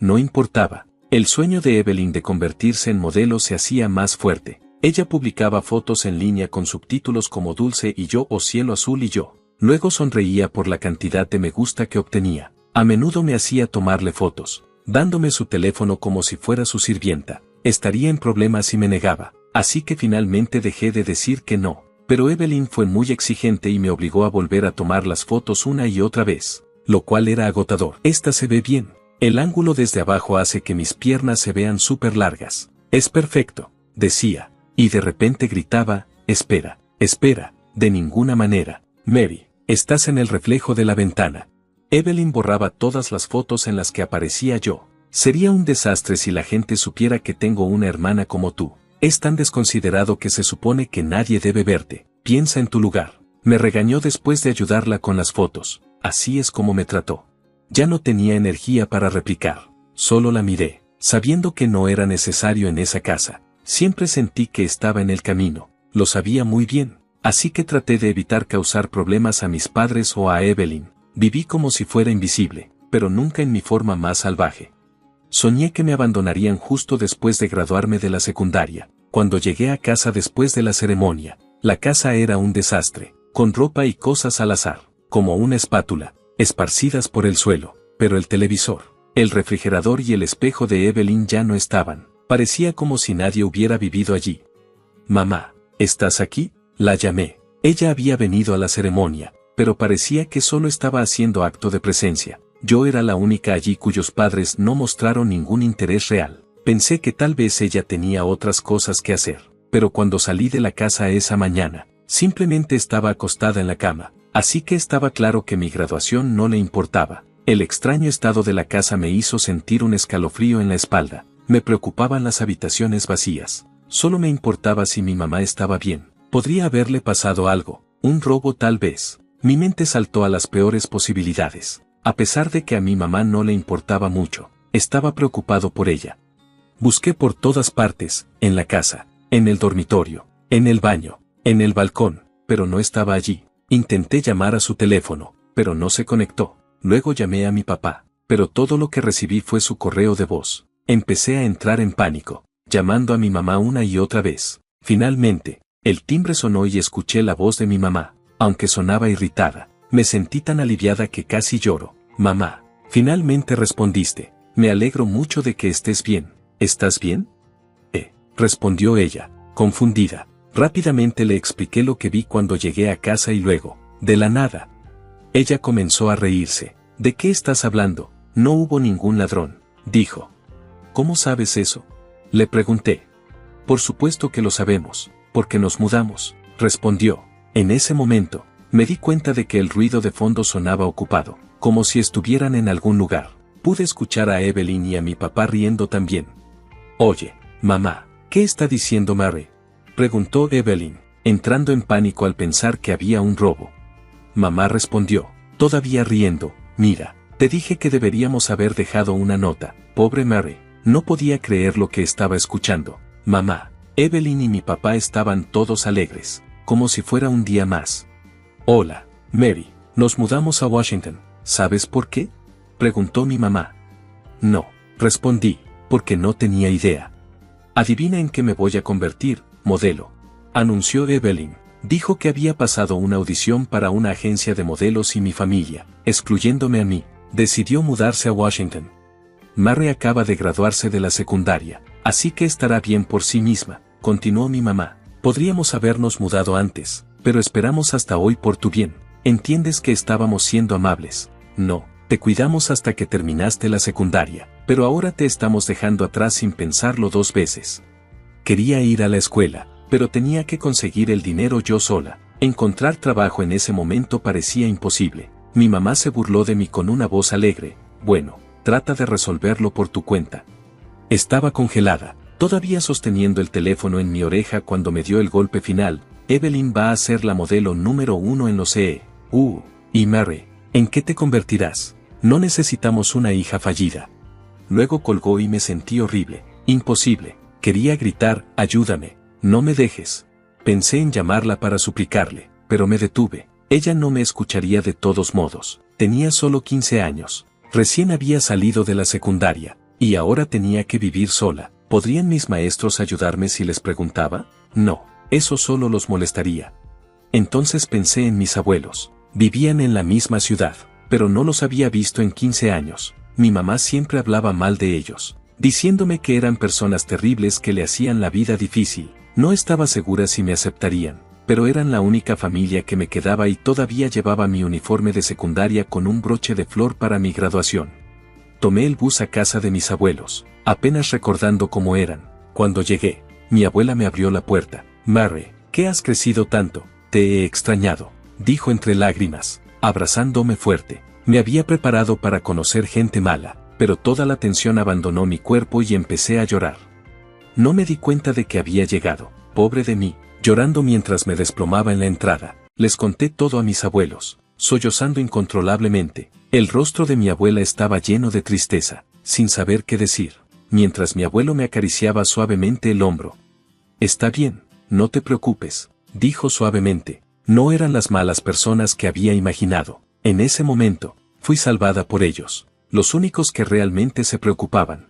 No importaba. El sueño de Evelyn de convertirse en modelo se hacía más fuerte. Ella publicaba fotos en línea con subtítulos como Dulce y yo o Cielo Azul y yo. Luego sonreía por la cantidad de me gusta que obtenía. A menudo me hacía tomarle fotos, dándome su teléfono como si fuera su sirvienta. Estaría en problemas si me negaba, así que finalmente dejé de decir que no. Pero Evelyn fue muy exigente y me obligó a volver a tomar las fotos una y otra vez, lo cual era agotador. Esta se ve bien. El ángulo desde abajo hace que mis piernas se vean súper largas. Es perfecto, decía, y de repente gritaba, espera, espera, de ninguna manera. Mary, estás en el reflejo de la ventana. Evelyn borraba todas las fotos en las que aparecía yo. Sería un desastre si la gente supiera que tengo una hermana como tú. Es tan desconsiderado que se supone que nadie debe verte. Piensa en tu lugar. Me regañó después de ayudarla con las fotos. Así es como me trató. Ya no tenía energía para replicar. Solo la miré, sabiendo que no era necesario en esa casa. Siempre sentí que estaba en el camino. Lo sabía muy bien. Así que traté de evitar causar problemas a mis padres o a Evelyn. Viví como si fuera invisible, pero nunca en mi forma más salvaje. Soñé que me abandonarían justo después de graduarme de la secundaria. Cuando llegué a casa después de la ceremonia, la casa era un desastre, con ropa y cosas al azar, como una espátula, esparcidas por el suelo, pero el televisor, el refrigerador y el espejo de Evelyn ya no estaban. Parecía como si nadie hubiera vivido allí. Mamá, ¿estás aquí? La llamé. Ella había venido a la ceremonia, pero parecía que solo estaba haciendo acto de presencia. Yo era la única allí cuyos padres no mostraron ningún interés real. Pensé que tal vez ella tenía otras cosas que hacer, pero cuando salí de la casa esa mañana, simplemente estaba acostada en la cama, así que estaba claro que mi graduación no le importaba. El extraño estado de la casa me hizo sentir un escalofrío en la espalda. Me preocupaban las habitaciones vacías. Solo me importaba si mi mamá estaba bien. Podría haberle pasado algo, un robo tal vez. Mi mente saltó a las peores posibilidades. A pesar de que a mi mamá no le importaba mucho, estaba preocupado por ella. Busqué por todas partes, en la casa, en el dormitorio, en el baño, en el balcón, pero no estaba allí. Intenté llamar a su teléfono, pero no se conectó. Luego llamé a mi papá, pero todo lo que recibí fue su correo de voz. Empecé a entrar en pánico, llamando a mi mamá una y otra vez. Finalmente, el timbre sonó y escuché la voz de mi mamá. aunque sonaba irritada. Me sentí tan aliviada que casi lloro. Mamá, finalmente respondiste. Me alegro mucho de que estés bien. ¿Estás bien? Respondió ella, confundida. Rápidamente le expliqué lo que vi cuando llegué a casa y luego, de la nada. Ella comenzó a reírse. ¿De qué estás hablando? No hubo ningún ladrón, dijo. ¿Cómo sabes eso? Le pregunté. Por supuesto que lo sabemos, porque nos mudamos, respondió. En ese momento, me di cuenta de que el ruido de fondo sonaba ocupado, como si estuvieran en algún lugar. Pude escuchar a Evelyn y a mi papá riendo también. Oye, mamá, ¿qué está diciendo Mary? Preguntó Evelyn, entrando en pánico al pensar que había un robo. Mamá respondió, todavía riendo, mira, te dije que deberíamos haber dejado una nota. Pobre Mary, no podía creer lo que estaba escuchando. Mamá, Evelyn y mi papá estaban todos alegres, como si fuera un día más. Hola, Mary, nos mudamos a Washington, ¿sabes por qué? Preguntó mi mamá. No, respondí, porque no tenía idea. Adivina en qué me voy a convertir, modelo. Anunció Evelyn. Dijo que había pasado una audición para una agencia de modelos y mi familia, excluyéndome a mí, decidió mudarse a Washington. Mary acaba de graduarse de la secundaria, así que estará bien por sí misma, continuó mi mamá. Podríamos habernos mudado antes, pero esperamos hasta hoy por tu bien. ¿Entiendes que estábamos siendo amables? No, te cuidamos hasta que terminaste la secundaria, pero ahora te estamos dejando atrás sin pensarlo dos veces. Quería ir a la escuela, pero tenía que conseguir el dinero yo sola. Encontrar trabajo en ese momento parecía imposible. Mi mamá se burló de mí con una voz alegre. Bueno, trata de resolverlo por tu cuenta. Estaba congelada, todavía sosteniendo el teléfono en mi oreja cuando me dio el golpe final. Evelyn va a ser la modelo número 1 en los y Mary, ¿en qué te convertirás? No necesitamos una hija fallida. Luego colgó y me sentí horrible, imposible. Quería gritar, ayúdame, no me dejes. Pensé en llamarla para suplicarle, pero me detuve. Ella no me escucharía de todos modos. Tenía solo 15 años. Recién había salido de la secundaria, y ahora tenía que vivir sola. ¿Podrían mis maestros ayudarme si les preguntaba? No, eso solo los molestaría. Entonces pensé en mis abuelos. Vivían en la misma ciudad, pero no los había visto en 15 años. Mi mamá siempre hablaba mal de ellos, diciéndome que eran personas terribles que le hacían la vida difícil. No estaba segura si me aceptarían, pero eran la única familia que me quedaba y todavía llevaba mi uniforme de secundaria con un broche de flor para mi graduación. Tomé el bus a casa de mis abuelos, apenas recordando cómo eran. Cuando llegué, mi abuela me abrió la puerta. Mary, ¿qué has crecido tanto? Te he extrañado, dijo entre lágrimas, abrazándome fuerte. Me había preparado para conocer gente mala, pero toda la tensión abandonó mi cuerpo y empecé a llorar. No me di cuenta de que había llegado, pobre de mí, llorando mientras me desplomaba en la entrada. Les conté todo a mis abuelos, sollozando incontrolablemente. El rostro de mi abuela estaba lleno de tristeza, sin saber qué decir, mientras mi abuelo me acariciaba suavemente el hombro. Está bien, no te preocupes, dijo suavemente. No eran las malas personas que había imaginado. En ese momento, fui salvada por ellos, los únicos que realmente se preocupaban.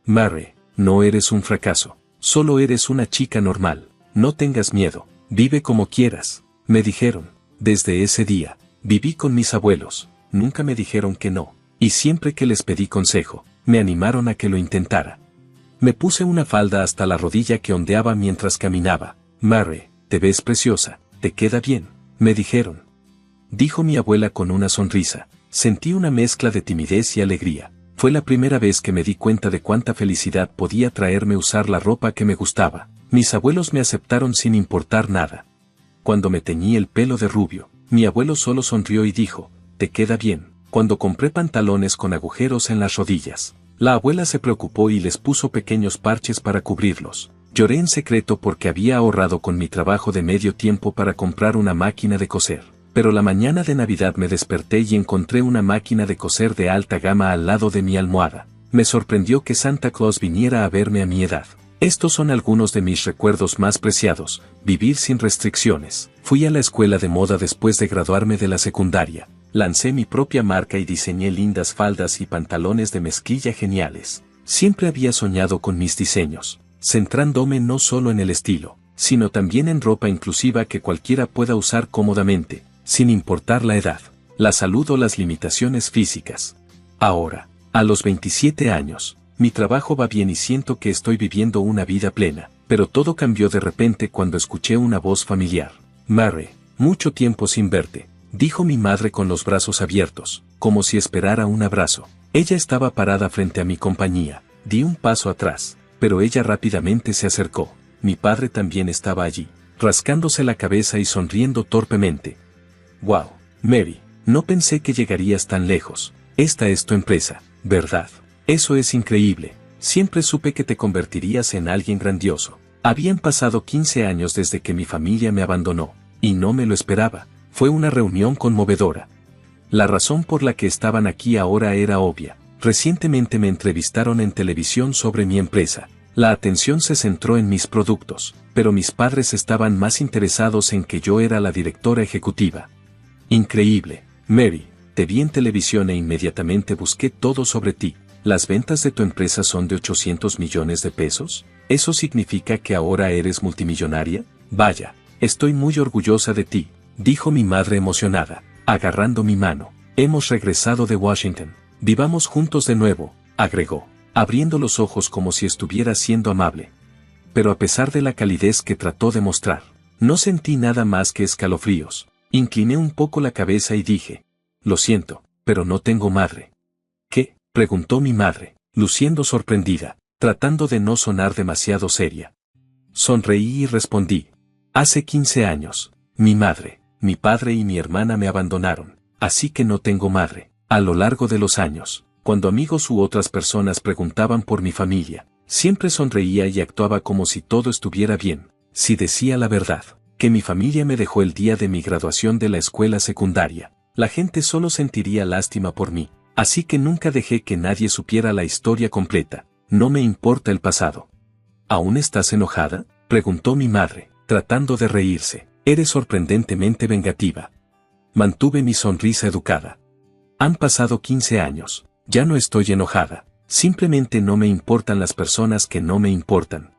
Mary, no eres un fracaso, solo eres una chica normal, no tengas miedo, vive como quieras, me dijeron. Desde ese día, viví con mis abuelos, nunca me dijeron que no, y siempre que les pedí consejo, me animaron a que lo intentara. Me puse una falda hasta la rodilla que ondeaba mientras caminaba. Mary, te ves preciosa, te queda bien, me dijeron. Dijo mi abuela con una sonrisa. Sentí una mezcla de timidez y alegría. Fue la primera vez que me di cuenta de cuánta felicidad podía traerme usar la ropa que me gustaba. Mis abuelos me aceptaron sin importar nada. Cuando me teñí el pelo de rubio, mi abuelo solo sonrió y dijo, te queda bien. Cuando compré pantalones con agujeros en las rodillas, la abuela se preocupó y les puso pequeños parches para cubrirlos. Lloré en secreto porque había ahorrado con mi trabajo de medio tiempo para comprar una máquina de coser. Pero la mañana de Navidad me desperté y encontré una máquina de coser de alta gama al lado de mi almohada. Me sorprendió que Santa Claus viniera a verme a mi edad. Estos son algunos de mis recuerdos más preciados: vivir sin restricciones. Fui a la escuela de moda después de graduarme de la secundaria. Lancé mi propia marca y diseñé lindas faldas y pantalones de mezclilla geniales. Siempre había soñado con mis diseños, centrándome no solo en el estilo, sino también en ropa inclusiva que cualquiera pueda usar cómodamente. sin importar la edad, la salud o las limitaciones físicas. Ahora, a los 27 años, mi trabajo va bien y siento que estoy viviendo una vida plena, pero todo cambió de repente cuando escuché una voz familiar. Mary, mucho tiempo sin verte, dijo mi madre con los brazos abiertos, como si esperara un abrazo. Ella estaba parada frente a mi compañía. Di un paso atrás, pero ella rápidamente se acercó. Mi padre también estaba allí, rascándose la cabeza y sonriendo torpemente. «Wow, Mary, no pensé que llegarías tan lejos. Esta es tu empresa, ¿verdad? Eso es increíble. Siempre supe que te convertirías en alguien grandioso». Habían pasado 15 años desde que mi familia me abandonó, y no me lo esperaba. Fue una reunión conmovedora. La razón por la que estaban aquí ahora era obvia. Recientemente me entrevistaron en televisión sobre mi empresa. La atención se centró en mis productos, pero mis padres estaban más interesados en que yo era la directora ejecutiva. Increíble, Mary, te vi en televisión e inmediatamente busqué todo sobre ti. ¿Las ventas de tu empresa son de 800 millones de pesos? ¿Eso significa que ahora eres multimillonaria? Vaya, estoy muy orgullosa de ti, dijo mi madre emocionada, agarrando mi mano. Hemos regresado de Washington. Vivamos juntos de nuevo, agregó, abriendo los ojos como si estuviera siendo amable. Pero a pesar de la calidez que trató de mostrar, no sentí nada más que escalofríos. Incliné un poco la cabeza y dije, lo siento, pero no tengo madre. ¿Qué?, preguntó mi madre, luciendo sorprendida, tratando de no sonar demasiado seria. Sonreí y respondí, hace 15 años, mi madre, mi padre y mi hermana me abandonaron, así que no tengo madre. A lo largo de los años, cuando amigos u otras personas preguntaban por mi familia, siempre sonreía y actuaba como si todo estuviera bien. Si decía la verdad, que mi familia me dejó el día de mi graduación de la escuela secundaria, la gente solo sentiría lástima por mí, así que nunca dejé que nadie supiera la historia completa. No me importa el pasado. ¿Aún estás enojada?, preguntó mi madre, tratando de reírse. Eres sorprendentemente vengativa. Mantuve mi sonrisa educada. Han pasado 15 años, ya no estoy enojada, simplemente no me importan las personas que no me importan.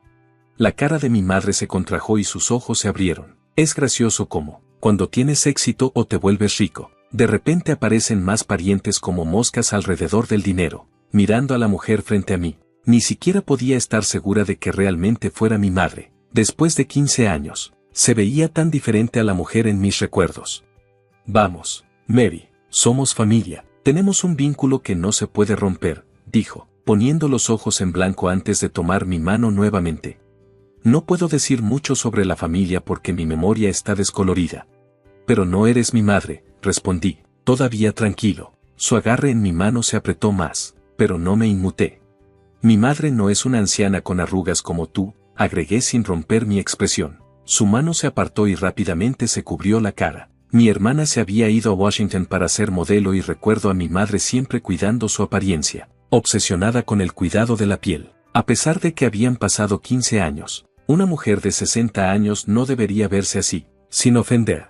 La cara de mi madre se contrajo y sus ojos se abrieron. Es gracioso cómo, cuando tienes éxito o te vuelves rico, de repente aparecen más parientes como moscas alrededor del dinero. Mirando a la mujer frente a mí, ni siquiera podía estar segura de que realmente fuera mi madre. Después de 15 años, se veía tan diferente a la mujer en mis recuerdos. Vamos, Mary. Somos familia, tenemos un vínculo que no se puede romper, dijo, poniendo los ojos en blanco antes de tomar mi mano nuevamente. No puedo decir mucho sobre la familia porque mi memoria está descolorida. Pero no eres mi madre, respondí, todavía tranquilo. Su agarre en mi mano se apretó más, pero no me inmuté. Mi madre no es una anciana con arrugas como tú, agregué sin romper mi expresión. Su mano se apartó y rápidamente se cubrió la cara. Mi hermana se había ido a Washington para ser modelo y recuerdo a mi madre siempre cuidando su apariencia, obsesionada con el cuidado de la piel. A pesar de que habían pasado 15 años, una mujer de 60 años no debería verse así, sin ofender.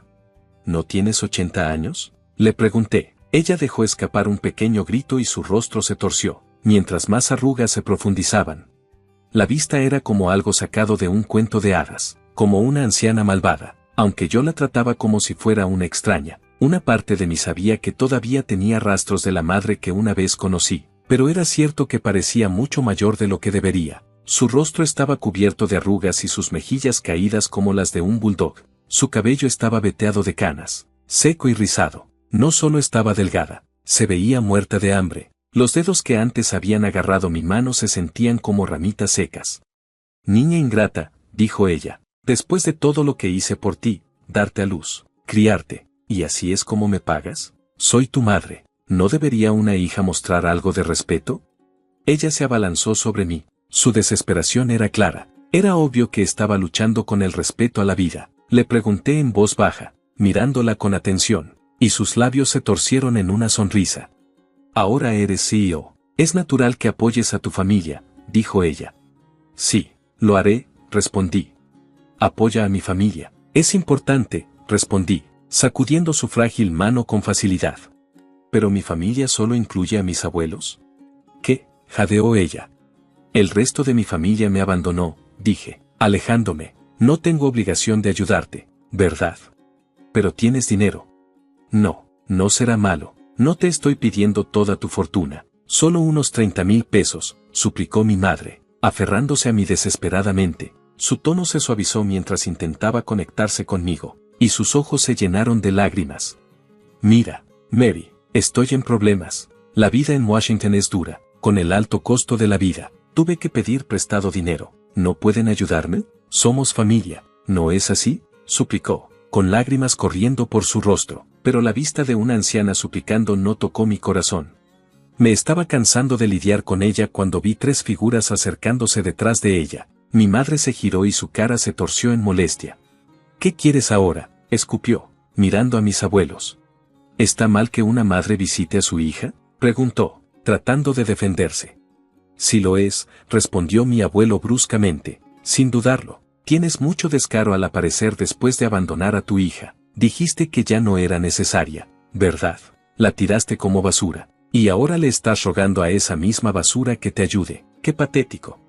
¿No tienes 80 años?, le pregunté. Ella dejó escapar un pequeño grito y su rostro se torció, mientras más arrugas se profundizaban. La vista era como algo sacado de un cuento de hadas, como una anciana malvada. Aunque yo la trataba como si fuera una extraña, una parte de mí sabía que todavía tenía rastros de la madre que una vez conocí, pero era cierto que parecía mucho mayor de lo que debería. Su rostro estaba cubierto de arrugas y sus mejillas caídas como las de un bulldog. Su cabello estaba veteado de canas, seco y rizado. No solo estaba delgada, se veía muerta de hambre. Los dedos que antes habían agarrado mi mano se sentían como ramitas secas. Niña ingrata, dijo ella. Después de todo lo que hice por ti, darte a luz, criarte, ¿y así es como me pagas? Soy tu madre, ¿no debería una hija mostrar algo de respeto? Ella se abalanzó sobre mí, su desesperación era clara, era obvio que estaba luchando con el respeto a la vida. Le pregunté en voz baja, mirándola con atención, y sus labios se torcieron en una sonrisa. Ahora eres CEO, es natural que apoyes a tu familia, dijo ella. Sí, lo haré, respondí. Apoya a mi familia. Es importante, respondí, sacudiendo su frágil mano con facilidad. ¿Pero mi familia solo incluye a mis abuelos? ¿Qué?, jadeó ella. El resto de mi familia me abandonó, dije, alejándome. No tengo obligación de ayudarte, ¿verdad? Pero tienes dinero. No, no será malo. No te estoy pidiendo toda tu fortuna. Solo unos 30,000 pesos, suplicó mi madre, aferrándose a mí desesperadamente. Su tono se suavizó mientras intentaba conectarse conmigo, y sus ojos se llenaron de lágrimas. Mira, Mary, estoy en problemas. La vida en Washington es dura, con el alto costo de la vida. Tuve que pedir prestado dinero. ¿No pueden ayudarme? Somos familia, ¿no es así?, suplicó, con lágrimas corriendo por su rostro, pero la vista de una anciana suplicando no tocó mi corazón. Me estaba cansando de lidiar con ella cuando vi 3 figuras acercándose detrás de ella. Mi madre se giró y su cara se torció en molestia. ¿Qué quieres ahora?, escupió, mirando a mis abuelos. ¿Está mal que una madre visite a su hija?, preguntó, tratando de defenderse. Si lo es, respondió mi abuelo bruscamente, sin dudarlo. Tienes mucho descaro al aparecer después de abandonar a tu hija. Dijiste que ya no era necesaria, ¿verdad? La tiraste como basura. Y ahora le estás rogando a esa misma basura que te ayude. ¡Qué patético!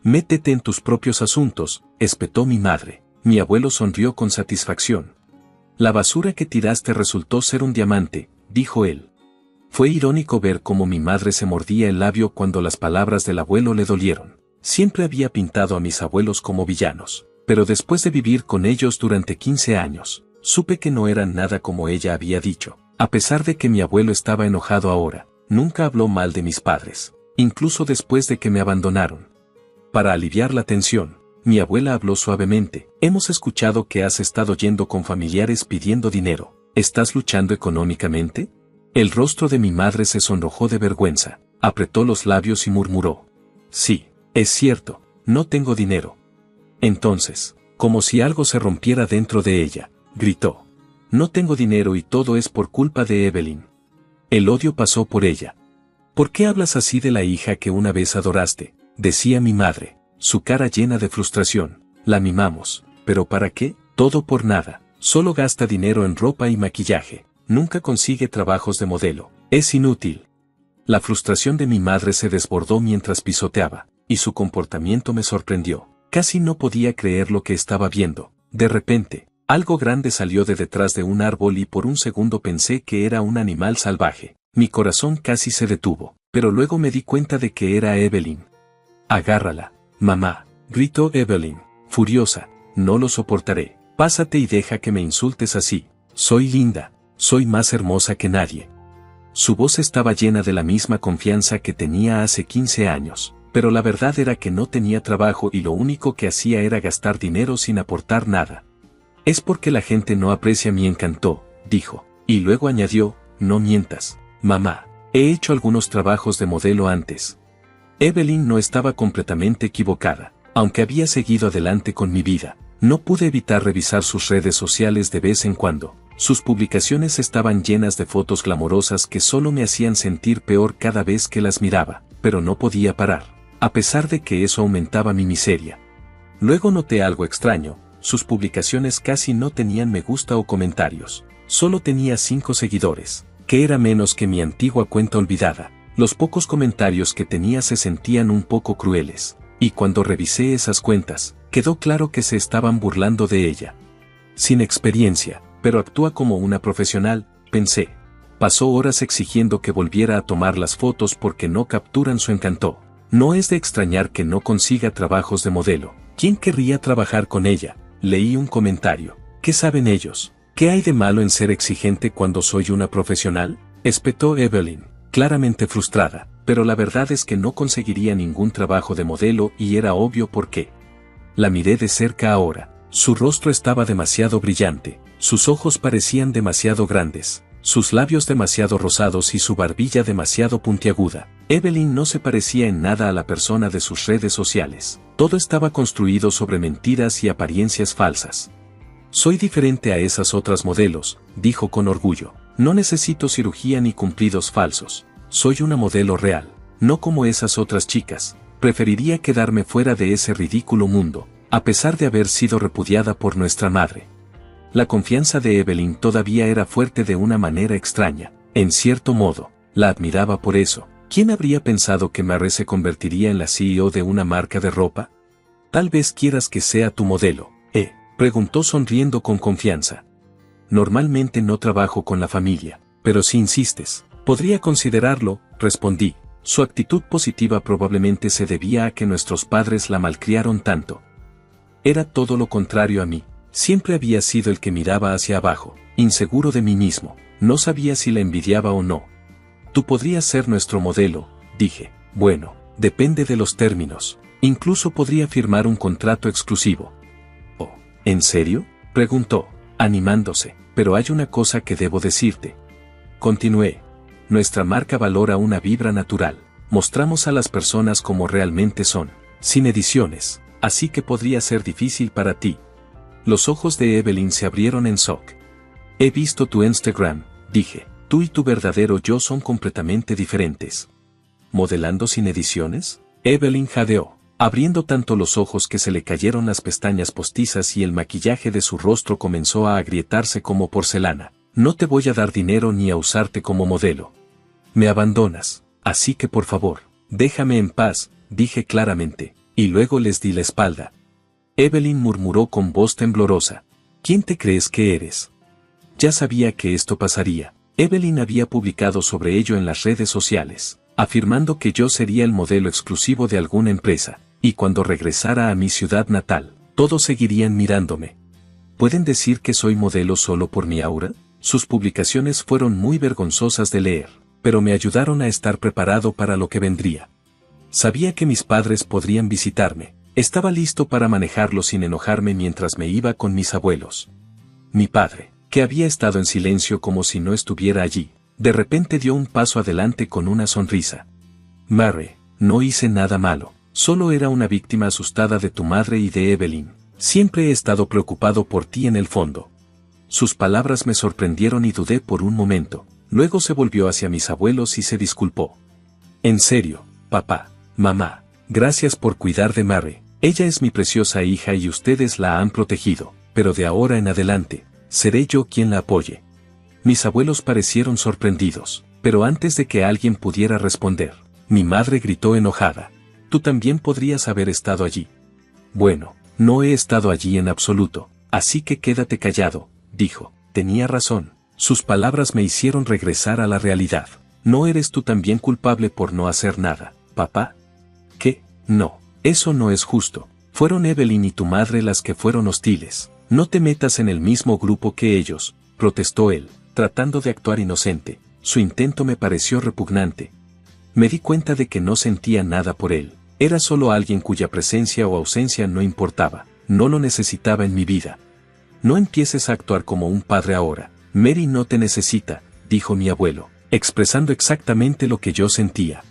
Métete en tus propios asuntos, espetó mi madre. Mi abuelo sonrió con satisfacción. La basura que tiraste resultó ser un diamante, dijo él. Fue irónico ver cómo mi madre se mordía el labio cuando las palabras del abuelo le dolieron. Siempre había pintado a mis abuelos como villanos, pero después de vivir con ellos durante 15 años, supe que no eran nada como ella había dicho. A pesar de que mi abuelo estaba enojado ahora, nunca habló mal de mis padres, incluso después de que me abandonaron. Para aliviar la tensión, mi abuela habló suavemente. Hemos escuchado que has estado yendo con familiares pidiendo dinero. ¿Estás luchando económicamente? El rostro de mi madre se sonrojó de vergüenza, apretó los labios y murmuró. Sí, es cierto, no tengo dinero. Entonces, como si algo se rompiera dentro de ella, gritó. No tengo dinero y todo es por culpa de Evelyn. El odio pasó por ella. ¿Por qué hablas así de la hija que una vez adoraste?, decía mi madre, su cara llena de frustración. La mimamos, ¿pero para qué? Todo por nada. Solo gasta dinero en ropa y maquillaje. Nunca consigue trabajos de modelo. Es inútil. La frustración de mi madre se desbordó mientras pisoteaba, y su comportamiento me sorprendió. Casi no podía creer lo que estaba viendo. De repente, algo grande salió de detrás de un árbol y por un segundo pensé que era un animal salvaje. Mi corazón casi se detuvo, pero luego me di cuenta de que era Evelyn. Agárrala, mamá, gritó Evelyn, furiosa. No lo soportaré. Pásate y deja que me insultes así. Soy linda. Soy más hermosa que nadie. Su voz estaba llena de la misma confianza que tenía hace 15 años, pero la verdad era que no tenía trabajo y lo único que hacía era gastar dinero sin aportar nada. Es porque la gente no aprecia mi encanto, dijo, y luego añadió, no mientas, mamá, he hecho algunos trabajos de modelo antes. Evelyn no estaba completamente equivocada, aunque había seguido adelante con mi vida. No pude evitar revisar sus redes sociales de vez en cuando. Sus publicaciones estaban llenas de fotos glamorosas que solo me hacían sentir peor cada vez que las miraba, pero no podía parar, a pesar de que eso aumentaba mi miseria. Luego noté algo extraño, sus publicaciones casi no tenían me gusta o comentarios, solo tenía 5 seguidores, que era menos que mi antigua cuenta olvidada. Los pocos comentarios que tenía se sentían un poco crueles, y cuando revisé esas cuentas, quedó claro que se estaban burlando de ella. Sin experiencia, pero actúa como una profesional, pensé. Pasó horas exigiendo que volviera a tomar las fotos porque no capturan su encanto. No es de extrañar que no consiga trabajos de modelo. ¿Quién querría trabajar con ella? Leí un comentario. ¿Qué saben ellos? ¿Qué hay de malo en ser exigente cuando soy una profesional?, espetó Evelyn, claramente frustrada, pero la verdad es que no conseguiría ningún trabajo de modelo y era obvio por qué. La miré de cerca ahora. Su rostro estaba demasiado brillante, sus ojos parecían demasiado grandes, sus labios demasiado rosados y su barbilla demasiado puntiaguda. Evelyn no se parecía en nada a la persona de sus redes sociales. Todo estaba construido sobre mentiras y apariencias falsas. Soy diferente a esas otras modelos, dijo con orgullo. No necesito cirugía ni cumplidos falsos. Soy una modelo real, no como esas otras chicas. Preferiría quedarme fuera de ese ridículo mundo, a pesar de haber sido repudiada por nuestra madre. La confianza de Evelyn todavía era fuerte de una manera extraña. En cierto modo, la admiraba por eso. ¿Quién habría pensado que Mary se convertiría en la CEO de una marca de ropa? Tal vez quieras que sea tu modelo, preguntó sonriendo con confianza. Normalmente no trabajo con la familia, pero si insistes, podría considerarlo, respondí. Su actitud positiva probablemente se debía a que nuestros padres la malcriaron tanto. Era todo lo contrario a mí. Siempre había sido el que miraba hacia abajo, inseguro de mí mismo. No sabía si la envidiaba o no. Tú podrías ser nuestro modelo, dije. Bueno, depende de los términos. Incluso podría firmar un contrato exclusivo. Oh, ¿en serio?, preguntó, animándose. Pero hay una cosa que debo decirte. Continué. Nuestra marca valora una vibra natural. Mostramos a las personas como realmente son, sin ediciones, así que podría ser difícil para ti. Los ojos de Evelyn se abrieron en shock. He visto tu Instagram, dije. Tú y tu verdadero yo son completamente diferentes. ¿Modelando sin ediciones? Evelyn jadeó, abriendo tanto los ojos que se le cayeron las pestañas postizas y el maquillaje de su rostro comenzó a agrietarse como porcelana. No te voy a dar dinero ni a usarte como modelo. Me abandonas, así que por favor, déjame en paz, dije claramente, y luego les di la espalda. Evelyn murmuró con voz temblorosa. ¿Quién te crees que eres? Ya sabía que esto pasaría. Evelyn había publicado sobre ello en las redes sociales, afirmando que yo sería el modelo exclusivo de alguna empresa, y cuando regresara a mi ciudad natal, todos seguirían mirándome. ¿Pueden decir que soy modelo solo por mi aura? Sus publicaciones fueron muy vergonzosas de leer, pero me ayudaron a estar preparado para lo que vendría. Sabía que mis padres podrían visitarme. Estaba listo para manejarlo sin enojarme mientras me iba con mis abuelos. Mi padre, que había estado en silencio como si no estuviera allí, de repente dio un paso adelante con una sonrisa. Mary, no hice nada malo, solo era una víctima asustada de tu madre y de Evelyn. Siempre he estado preocupado por ti en el fondo. Sus palabras me sorprendieron y dudé por un momento. Luego se volvió hacia mis abuelos y se disculpó. En serio, papá, mamá, gracias por cuidar de Mary. Ella es mi preciosa hija y ustedes la han protegido, pero de ahora en adelante, seré yo quien la apoye. Mis abuelos parecieron sorprendidos, pero antes de que alguien pudiera responder, mi madre gritó enojada. Tú también podrías haber estado allí. Bueno, no he estado allí en absoluto, así que quédate callado, dijo. Tenía razón. Sus palabras me hicieron regresar a la realidad. ¿No eres tú también culpable por no hacer nada, papá? ¿Qué? No, eso no es justo. Fueron Evelyn y tu madre las que fueron hostiles. No te metas en el mismo grupo que ellos, protestó él, tratando de actuar inocente. Su intento me pareció repugnante. Me di cuenta de que no sentía nada por él. Era solo alguien cuya presencia o ausencia no importaba. No lo necesitaba en mi vida. No empieces a actuar como un padre ahora. Mary no te necesita, dijo mi abuelo, expresando exactamente lo que yo sentía.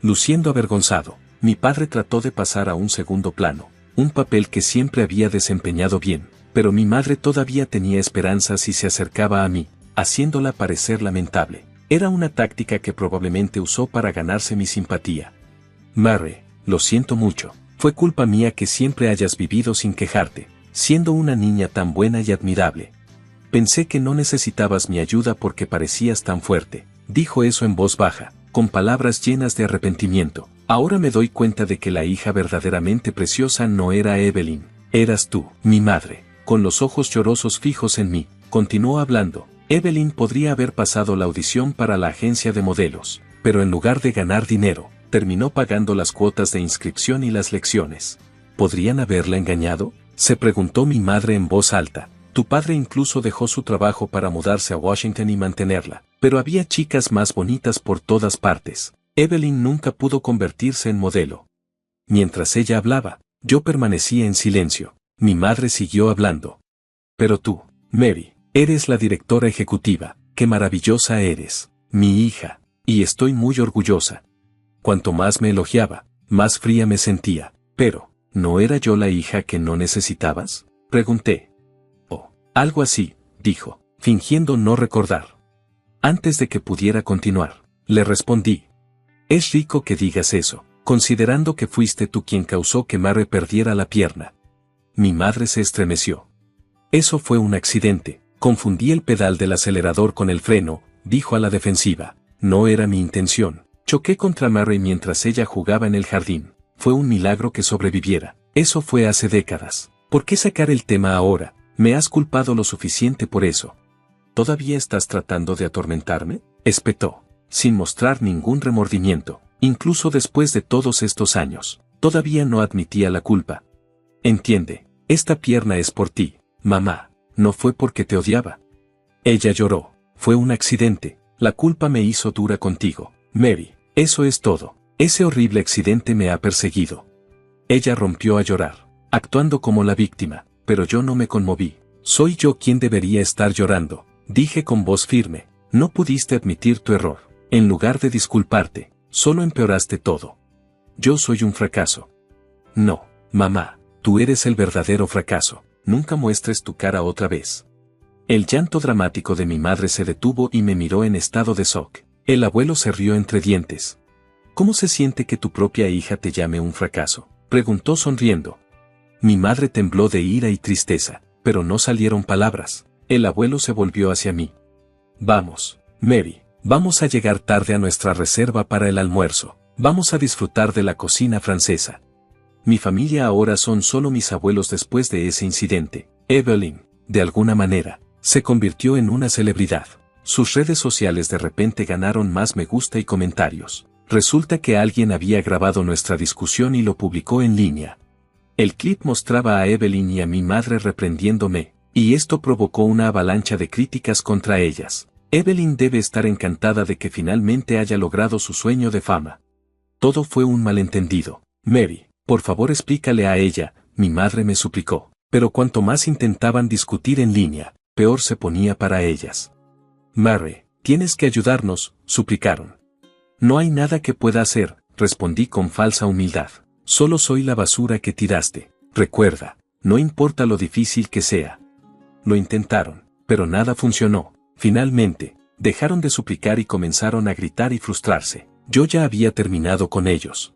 Luciendo avergonzado, mi padre trató de pasar a un segundo plano, un papel que siempre había desempeñado bien, pero mi madre todavía tenía esperanzas y se acercaba a mí, haciéndola parecer lamentable. Era una táctica que probablemente usó para ganarse mi simpatía. Mary, lo siento mucho, fue culpa mía que siempre hayas vivido sin quejarte, siendo una niña tan buena y admirable. Pensé que no necesitabas mi ayuda porque parecías tan fuerte. Dijo eso en voz baja, con palabras llenas de arrepentimiento. Ahora me doy cuenta de que la hija verdaderamente preciosa no era Evelyn, eras tú, mi madre. Con los ojos llorosos fijos en mí, continuó hablando. Evelyn podría haber pasado la audición para la agencia de modelos, pero en lugar de ganar dinero, terminó pagando las cuotas de inscripción y las lecciones. ¿Podrían haberla engañado?, se preguntó mi madre en voz alta. Tu padre incluso dejó su trabajo para mudarse a Washington y mantenerla, pero había chicas más bonitas por todas partes. Evelyn nunca pudo convertirse en modelo. Mientras ella hablaba, yo permanecía en silencio. Mi madre siguió hablando. Pero tú, Mary, eres la directora ejecutiva. Qué maravillosa eres, mi hija, y estoy muy orgullosa. Cuanto más me elogiaba, más fría me sentía. Pero, ¿no era yo la hija que no necesitabas?, pregunté. Algo así, dijo, fingiendo no recordar. Antes de que pudiera continuar, le respondí. Es rico que digas eso, considerando que fuiste tú quien causó que Mary perdiera la pierna. Mi madre se estremeció. Eso fue un accidente, confundí el pedal del acelerador con el freno, dijo a la defensiva. No era mi intención. Choqué contra Mary mientras ella jugaba en el jardín. Fue un milagro que sobreviviera. Eso fue hace décadas. ¿Por qué sacar el tema ahora? Me has culpado lo suficiente por eso. ¿Todavía estás tratando de atormentarme?, espetó, sin mostrar ningún remordimiento. Incluso después de todos estos años, todavía no admitía la culpa. Entiende, esta pierna es por ti, mamá, no fue porque te odiaba. Ella lloró, fue un accidente, la culpa me hizo dura contigo, Mary, eso es todo, ese horrible accidente me ha perseguido. Ella rompió a llorar, actuando como la víctima, pero yo no me conmoví. Soy yo quien debería estar llorando, dije con voz firme, no pudiste admitir tu error. En lugar de disculparte, solo empeoraste todo. Yo soy un fracaso. No, mamá, tú eres el verdadero fracaso, nunca muestres tu cara otra vez. El llanto dramático de mi madre se detuvo y me miró en estado de shock. El abuelo se rió entre dientes. ¿Cómo se siente que tu propia hija te llame un fracaso?, preguntó sonriendo. Mi madre tembló de ira y tristeza, pero no salieron palabras. El abuelo se volvió hacia mí. Vamos, Mary, vamos a llegar tarde a nuestra reserva para el almuerzo. Vamos a disfrutar de la cocina francesa. Mi familia ahora son solo mis abuelos después de ese incidente. Evelyn, de alguna manera, se convirtió en una celebridad. Sus redes sociales de repente ganaron más me gusta y comentarios. Resulta que alguien había grabado nuestra discusión y lo publicó en línea. El clip mostraba a Evelyn y a mi madre reprendiéndome, y esto provocó una avalancha de críticas contra ellas. Evelyn debe estar encantada de que finalmente haya logrado su sueño de fama. Todo fue un malentendido. Mary, por favor explícale a ella, mi madre me suplicó. Pero cuanto más intentaban discutir en línea, peor se ponía para ellas. Mary, tienes que ayudarnos, suplicaron. No hay nada que pueda hacer, respondí con falsa humildad. Solo soy la basura que tiraste. Recuerda, no importa lo difícil que sea. Lo intentaron, pero nada funcionó. Finalmente, dejaron de suplicar y comenzaron a gritar y frustrarse. Yo ya había terminado con ellos.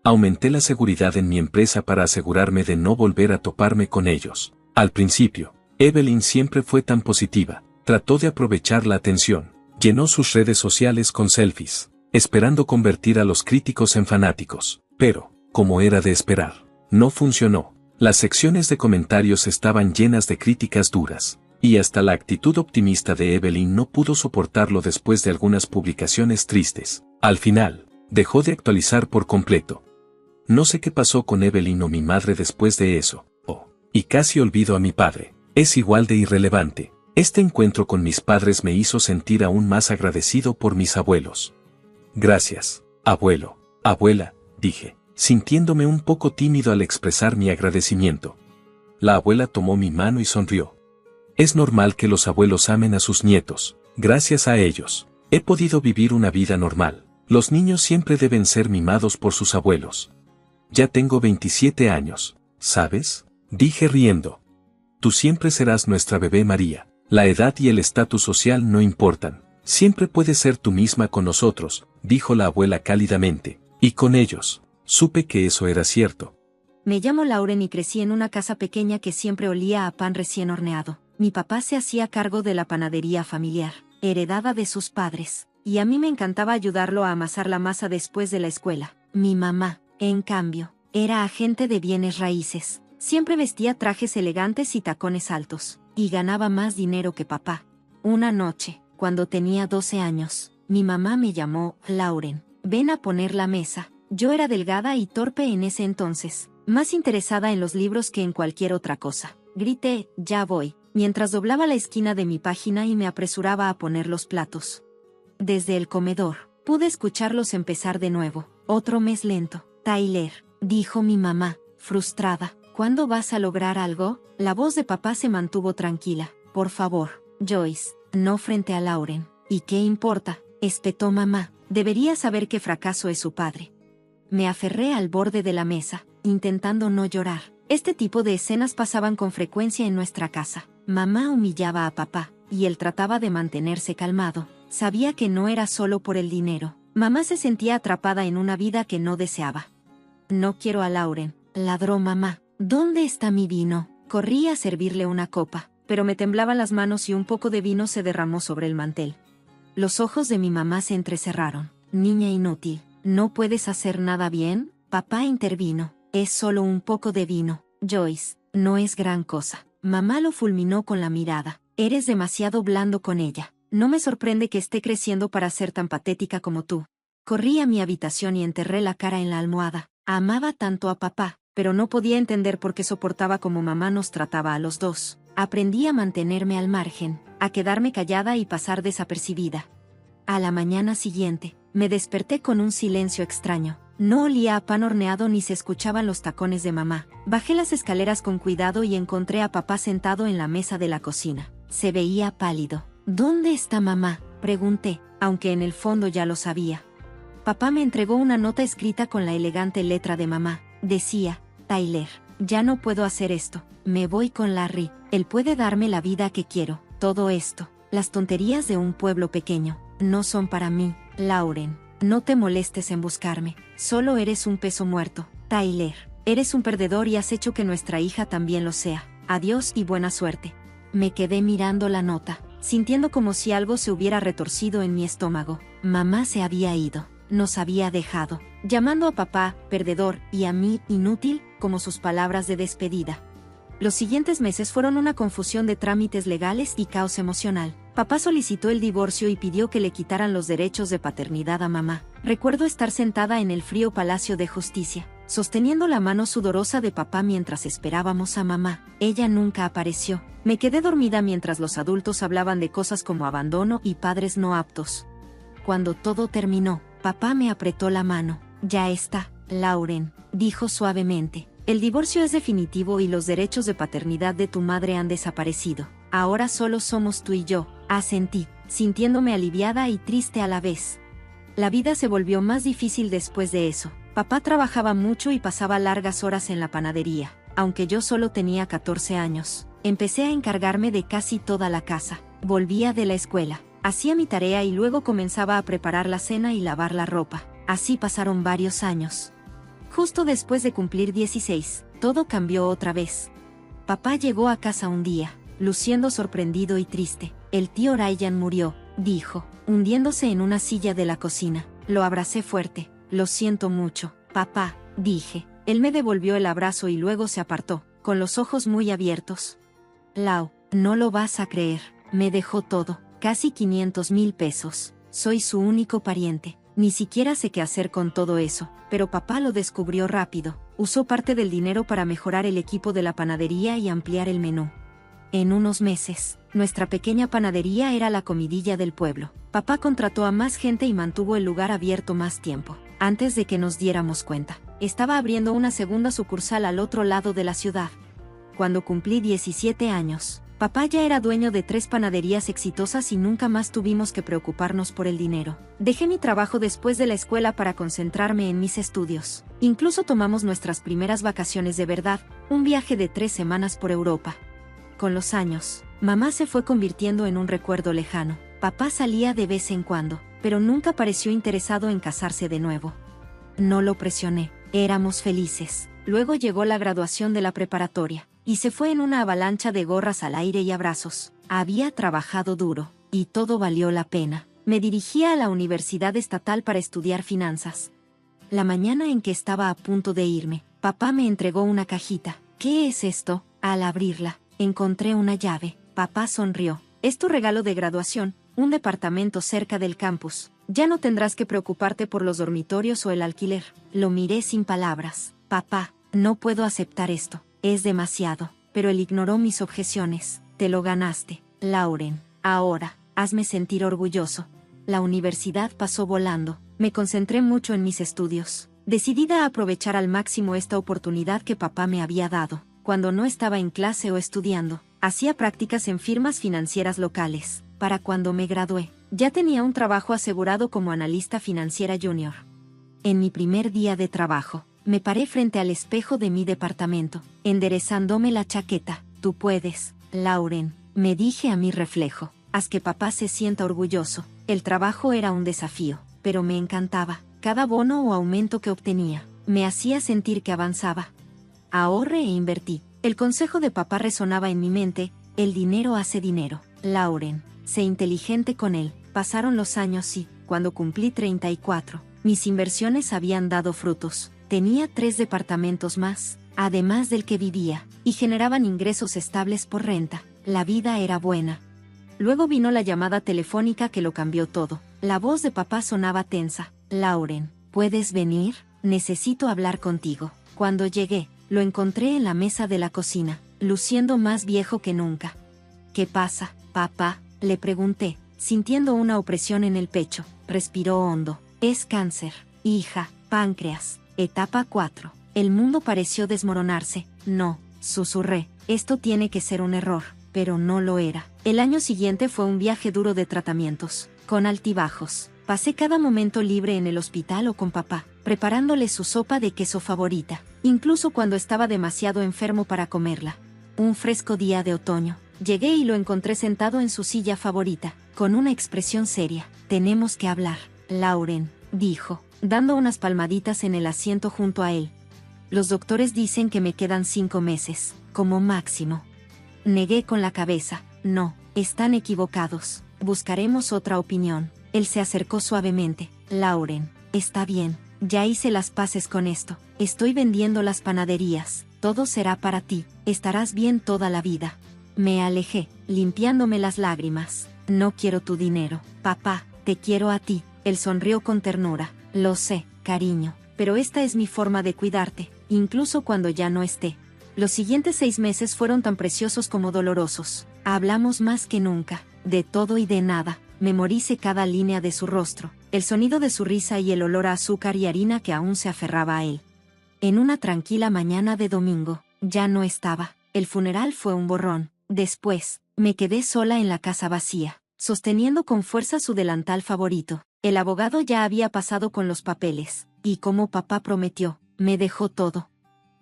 Aumenté la seguridad en mi empresa para asegurarme de no volver a toparme con ellos. Al principio, Evelyn siempre fue tan positiva. Trató de aprovechar la atención. Llenó sus redes sociales con selfies, esperando convertir a los críticos en fanáticos. Pero, como era de esperar, no funcionó. Las secciones de comentarios estaban llenas de críticas duras, y hasta la actitud optimista de Evelyn no pudo soportarlo después de algunas publicaciones tristes. Al final, dejó de actualizar por completo. No sé qué pasó con Evelyn o mi madre después de eso. Y casi olvido a mi padre. Es igual de irrelevante. Este encuentro con mis padres me hizo sentir aún más agradecido por mis abuelos. Gracias, abuelo, abuela, dije, sintiéndome un poco tímido al expresar mi agradecimiento. La abuela tomó mi mano y sonrió. Es normal que los abuelos amen a sus nietos. Gracias a ellos, he podido vivir una vida normal. Los niños siempre deben ser mimados por sus abuelos. Ya tengo 27 años, ¿sabes?, dije riendo. Tú siempre serás nuestra bebé María. La edad y el estatus social no importan. Siempre puedes ser tú misma con nosotros, dijo la abuela cálidamente. Y con ellos, supe que eso era cierto. Me llamo Lauren y crecí en una casa pequeña que siempre olía a pan recién horneado. Mi papá se hacía cargo de la panadería familiar, heredada de sus padres, y a mí me encantaba ayudarlo a amasar la masa después de la escuela. Mi mamá, en cambio, era agente de bienes raíces. Siempre vestía trajes elegantes y tacones altos, y ganaba más dinero que papá. Una noche, cuando tenía 12 años, mi mamá me llamó, Lauren, ven a poner la mesa. Yo era delgada y torpe en ese entonces, más interesada en los libros que en cualquier otra cosa. Grité, ya voy, mientras doblaba la esquina de mi página y me apresuraba a poner los platos. Desde el comedor, pude escucharlos empezar de nuevo. Otro mes lento. Tyler, dijo mi mamá, frustrada. ¿Cuándo vas a lograr algo? La voz de papá se mantuvo tranquila. Por favor, Joyce, no frente a Lauren. ¿Y qué importa?, espetó mamá. Debería saber qué fracaso es su padre. Me aferré al borde de la mesa, intentando no llorar. Este tipo de escenas pasaban con frecuencia en nuestra casa. Mamá humillaba a papá, y él trataba de mantenerse calmado. Sabía que no era solo por el dinero. Mamá se sentía atrapada en una vida que no deseaba. No quiero a Lauren, ladró mamá. ¿Dónde está mi vino? Corrí a servirle una copa, pero me temblaban las manos y un poco de vino se derramó sobre el mantel. Los ojos de mi mamá se entrecerraron. Niña inútil, ¿no puedes hacer nada bien? Papá intervino. Es solo un poco de vino, Joyce, no es gran cosa. Mamá lo fulminó con la mirada. Eres demasiado blando con ella. No me sorprende que esté creciendo para ser tan patética como tú. Corrí a mi habitación y enterré la cara en la almohada. Amaba tanto a papá, pero no podía entender por qué soportaba cómo mamá nos trataba a los dos. Aprendí a mantenerme al margen, a quedarme callada y pasar desapercibida. A la mañana siguiente, me desperté con un silencio extraño. No olía a pan horneado ni se escuchaban los tacones de mamá. Bajé las escaleras con cuidado y encontré a papá sentado en la mesa de la cocina. Se veía pálido. ¿Dónde está mamá?, pregunté, aunque en el fondo ya lo sabía. Papá me entregó una nota escrita con la elegante letra de mamá. Decía: Tyler, ya no puedo hacer esto. Me voy con Larry. Él puede darme la vida que quiero. Todo esto, las tonterías de un pueblo pequeño, no son para mí. Lauren, no te molestes en buscarme. Solo eres un peso muerto. Tyler, eres un perdedor y has hecho que nuestra hija también lo sea. Adiós y buena suerte. Me quedé mirando la nota, sintiendo como si algo se hubiera retorcido en mi estómago. Mamá se había ido. Nos había dejado, llamando a papá perdedor y a mí inútil como sus palabras de despedida. Los siguientes meses fueron una confusión de trámites legales y caos emocional. Papá solicitó el divorcio y pidió que le quitaran los derechos de paternidad a mamá. Recuerdo estar sentada en el frío Palacio de Justicia, sosteniendo la mano sudorosa de papá mientras esperábamos a mamá. Ella nunca apareció. Me quedé dormida mientras los adultos hablaban de cosas como abandono y padres no aptos. Cuando todo terminó, papá me apretó la mano. Ya está, Lauren, dijo suavemente. El divorcio es definitivo y los derechos de paternidad de tu madre han desaparecido. Ahora solo somos tú y yo. Asentí, sintiéndome aliviada y triste a la vez. La vida se volvió más difícil después de eso. Papá trabajaba mucho y pasaba largas horas en la panadería. Aunque yo solo tenía 14 años, empecé a encargarme de casi toda la casa. Volvía de la escuela, hacía mi tarea y luego comenzaba a preparar la cena y lavar la ropa. Así pasaron varios años. Justo después de cumplir 16, todo cambió otra vez. Papá llegó a casa un día, luciendo sorprendido y triste. El tío Ryan murió, dijo, hundiéndose en una silla de la cocina. Lo abracé fuerte. Lo siento mucho, papá, dije. Él me devolvió el abrazo y luego se apartó, con los ojos muy abiertos. Lau, no lo vas a creer. Me dejó todo, casi 500,000 pesos. Soy su único pariente. Ni siquiera sé qué hacer con todo eso, pero papá lo descubrió rápido. Usó parte del dinero para mejorar el equipo de la panadería y ampliar el menú. En unos meses, nuestra pequeña panadería era la comidilla del pueblo. Papá contrató a más gente y mantuvo el lugar abierto más tiempo. Antes de que nos diéramos cuenta, estaba abriendo una segunda sucursal al otro lado de la ciudad. Cuando cumplí 17 años, papá ya era dueño de 3 panaderías exitosas y nunca más tuvimos que preocuparnos por el dinero. Dejé mi trabajo después de la escuela para concentrarme en mis estudios. Incluso tomamos nuestras primeras vacaciones de verdad, un viaje de 3 semanas por Europa. Con los años, mamá se fue convirtiendo en un recuerdo lejano. Papá salía de vez en cuando, pero nunca pareció interesado en casarse de nuevo. No lo presioné, éramos felices. Luego llegó la graduación de la preparatoria, y se fue en una avalancha de gorras al aire y abrazos. Había trabajado duro, y todo valió la pena. Me dirigía a la Universidad Estatal para estudiar finanzas. La mañana en que estaba a punto de irme, papá me entregó una cajita. ¿Qué es esto? Al abrirla, encontré una llave. Papá sonrió. Es tu regalo de graduación, un departamento cerca del campus. Ya no tendrás que preocuparte por los dormitorios o el alquiler. Lo miré sin palabras. Papá, no puedo aceptar esto. Es demasiado. Pero él ignoró mis objeciones. Te lo ganaste, Lauren. Ahora, hazme sentir orgulloso. La universidad pasó volando. Me concentré mucho en mis estudios, decidida a aprovechar al máximo esta oportunidad que papá me había dado. Cuando no estaba en clase o estudiando, hacía prácticas en firmas financieras locales. Para cuando me gradué, ya tenía un trabajo asegurado como analista financiera junior. En mi primer día de trabajo, me paré frente al espejo de mi departamento, enderezándome la chaqueta. Tú puedes, Lauren, me dije a mi reflejo. Haz que papá se sienta orgulloso. El trabajo era un desafío, pero me encantaba. Cada bono o aumento que obtenía, me hacía sentir que avanzaba. Ahorré e invertí. El consejo de papá resonaba en mi mente: el dinero hace dinero. Lauren, sé inteligente con él. Pasaron los años y, cuando cumplí 34, mis inversiones habían dado frutos. Tenía 3 departamentos más, además del que vivía, y generaban ingresos estables por renta. La vida era buena. Luego vino la llamada telefónica que lo cambió todo. La voz de papá sonaba tensa. Lauren, ¿puedes venir? Necesito hablar contigo. Cuando llegué, lo encontré en la mesa de la cocina, luciendo más viejo que nunca. ¿Qué pasa, papá?, le pregunté, sintiendo una opresión en el pecho. Respiró hondo. Es cáncer, hija, páncreas, etapa 4. El mundo pareció desmoronarse. No, susurré, esto tiene que ser un error, pero no lo era. El año siguiente fue un viaje duro de tratamientos, con altibajos. Pasé cada momento libre en el hospital o con papá, preparándole su sopa de queso favorita, incluso cuando estaba demasiado enfermo para comerla. Un fresco día de otoño, llegué y lo encontré sentado en su silla favorita, con una expresión seria. Tenemos que hablar, Lauren, dijo, dando unas palmaditas en el asiento junto a él. Los doctores dicen que me quedan 5 meses, como máximo. Negué con la cabeza. No, están equivocados. Buscaremos otra opinión. Él se acercó suavemente. Lauren, está bien, ya hice las paces con esto. Estoy vendiendo las panaderías. Todo será para ti. Estarás bien toda la vida. Me alejé, limpiándome las lágrimas. No quiero tu dinero, papá, te quiero a ti. Él sonrió con ternura. Lo sé, cariño, pero esta es mi forma de cuidarte, incluso cuando ya no esté. Los siguientes 6 meses fueron tan preciosos como dolorosos. Hablamos más que nunca, de todo y de nada. Memoricé cada línea de su rostro, el sonido de su risa y el olor a azúcar y harina que aún se aferraba a él. En una tranquila mañana de domingo, ya no estaba. El funeral fue un borrón. Después, me quedé sola en la casa vacía, sosteniendo con fuerza su delantal favorito. El abogado ya había pasado con los papeles, y como papá prometió, me dejó todo.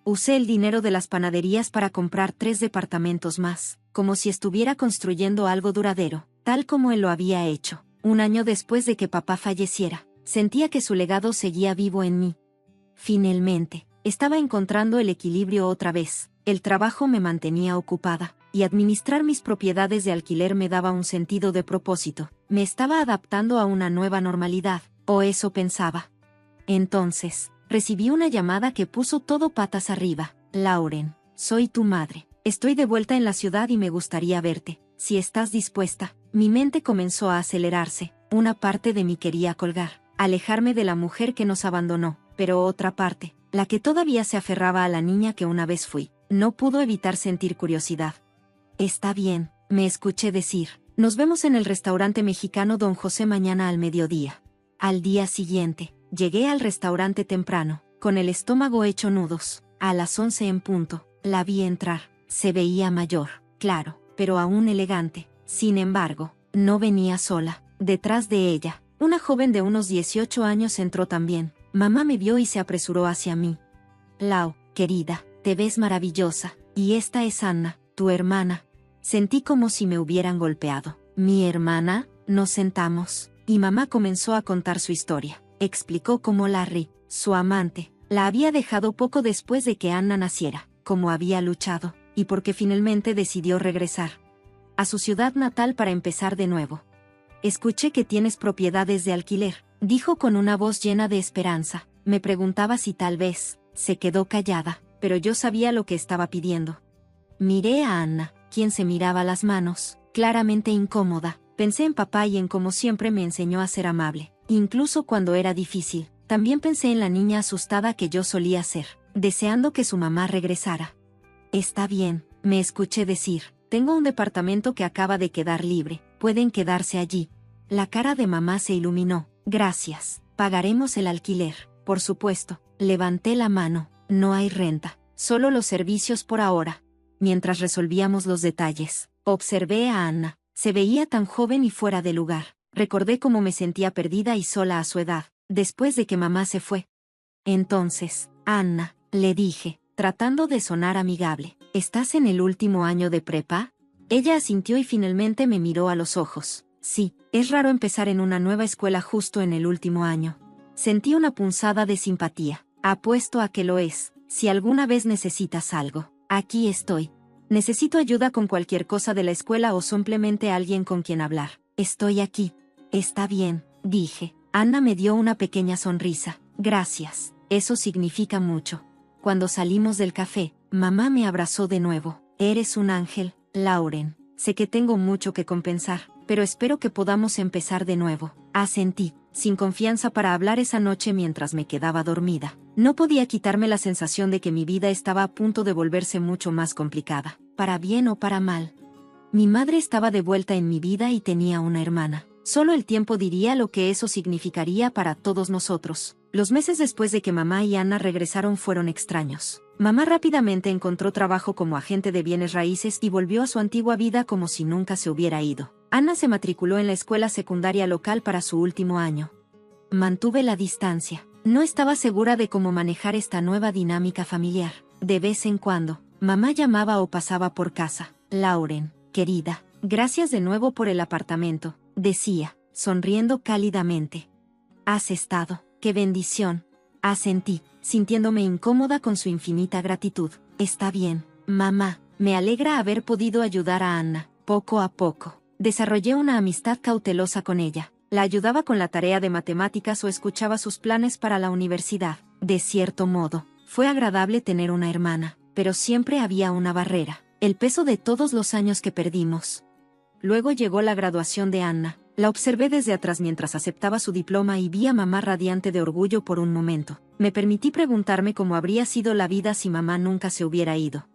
Usé el dinero de las panaderías para comprar 3 departamentos más, como si estuviera construyendo algo duradero, tal como él lo había hecho. Un año después de que papá falleciera, sentía que su legado seguía vivo en mí. Finalmente, estaba encontrando el equilibrio otra vez. El trabajo me mantenía ocupada, y administrar mis propiedades de alquiler me daba un sentido de propósito. Me estaba adaptando a una nueva normalidad, o eso pensaba. Entonces, recibí una llamada que puso todo patas arriba. Lauren, soy tu madre. Estoy de vuelta en la ciudad y me gustaría verte. Si estás dispuesta. Mi mente comenzó a acelerarse. Una parte de mí quería colgar, alejarme de la mujer que nos abandonó, pero otra parte, la que todavía se aferraba a la niña que una vez fui, no pudo evitar sentir curiosidad. Está bien, me escuché decir. Nos vemos en el restaurante mexicano Don José mañana al mediodía. Al día siguiente, llegué al restaurante temprano, con el estómago hecho nudos. A las 11 en punto, la vi entrar. Se veía mayor, claro, pero aún elegante. Sin embargo, no venía sola. Detrás de ella, una joven de unos 18 años entró también. Mamá me vio y se apresuró hacia mí. Lau, querida, te ves maravillosa, y esta es Anna, tu hermana. Sentí como si me hubieran golpeado. Mi hermana, nos sentamos, y mamá comenzó a contar su historia. Explicó cómo Larry, su amante, la había dejado poco después de que Anna naciera, cómo había luchado, y por qué finalmente decidió regresar a su ciudad natal para empezar de nuevo. Escuché que tienes propiedades de alquiler, dijo con una voz llena de esperanza. Me preguntaba si tal vez. Se quedó callada, pero yo sabía lo que estaba pidiendo. Miré a Anna, quien se miraba las manos, claramente incómoda. Pensé en papá y en cómo siempre me enseñó a ser amable, incluso cuando era difícil. También pensé en la niña asustada que yo solía ser, deseando que su mamá regresara. Está bien, me escuché decir. Tengo un departamento que acaba de quedar libre, pueden quedarse allí. La cara de mamá se iluminó. Gracias, pagaremos el alquiler, por supuesto. Levanté la mano. No hay renta, solo los servicios por ahora. Mientras resolvíamos los detalles, observé a Anna. Se veía tan joven y fuera de lugar. Recordé cómo me sentía perdida y sola a su edad, después de que mamá se fue. Entonces, Anna, le dije, tratando de sonar amigable, ¿estás en el último año de prepa? Ella asintió y finalmente me miró a los ojos. Sí, es raro empezar en una nueva escuela justo en el último año. Sentí una punzada de simpatía. Apuesto a que lo es. Si alguna vez necesitas algo, aquí estoy. Necesito ayuda con cualquier cosa de la escuela o simplemente alguien con quien hablar. Estoy aquí. Está bien, dije. Anna me dio una pequeña sonrisa. Gracias, eso significa mucho. Cuando salimos del café, mamá me abrazó de nuevo. Eres un ángel, Lauren. sé que tengo mucho que compensar, pero espero que podamos empezar de nuevo. Asentí, sin confianza para hablar esa noche mientras me quedaba dormida. No podía quitarme la sensación de que mi vida estaba a punto de volverse mucho más complicada, para bien o para mal. Mi madre estaba de vuelta en mi vida y tenía una hermana. Solo el tiempo diría lo que eso significaría para todos nosotros. Los meses después de que mamá y Anna regresaron fueron extraños. Mamá rápidamente encontró trabajo como agente de bienes raíces y volvió a su antigua vida como si nunca se hubiera ido. Anna se matriculó en la escuela secundaria local para su último año. Mantuve la distancia. No estaba segura de cómo manejar esta nueva dinámica familiar. De vez en cuando, mamá llamaba o pasaba por casa. Lauren, querida, gracias de nuevo por el apartamento, decía, sonriendo cálidamente. ¿Has estado? ¡Qué bendición! Asentí, sintiéndome incómoda con su infinita gratitud. Está bien, mamá, me alegra haber podido ayudar a Anna, poco a poco. Desarrollé una amistad cautelosa con ella. La ayudaba con la tarea de matemáticas o escuchaba sus planes para la universidad. De cierto modo, fue agradable tener una hermana, pero siempre había una barrera, el peso de todos los años que perdimos. Luego llegó la graduación de Anna. La observé desde atrás mientras aceptaba su diploma y vi a mamá radiante de orgullo por un momento. Me permití preguntarme cómo habría sido la vida si mamá nunca se hubiera ido.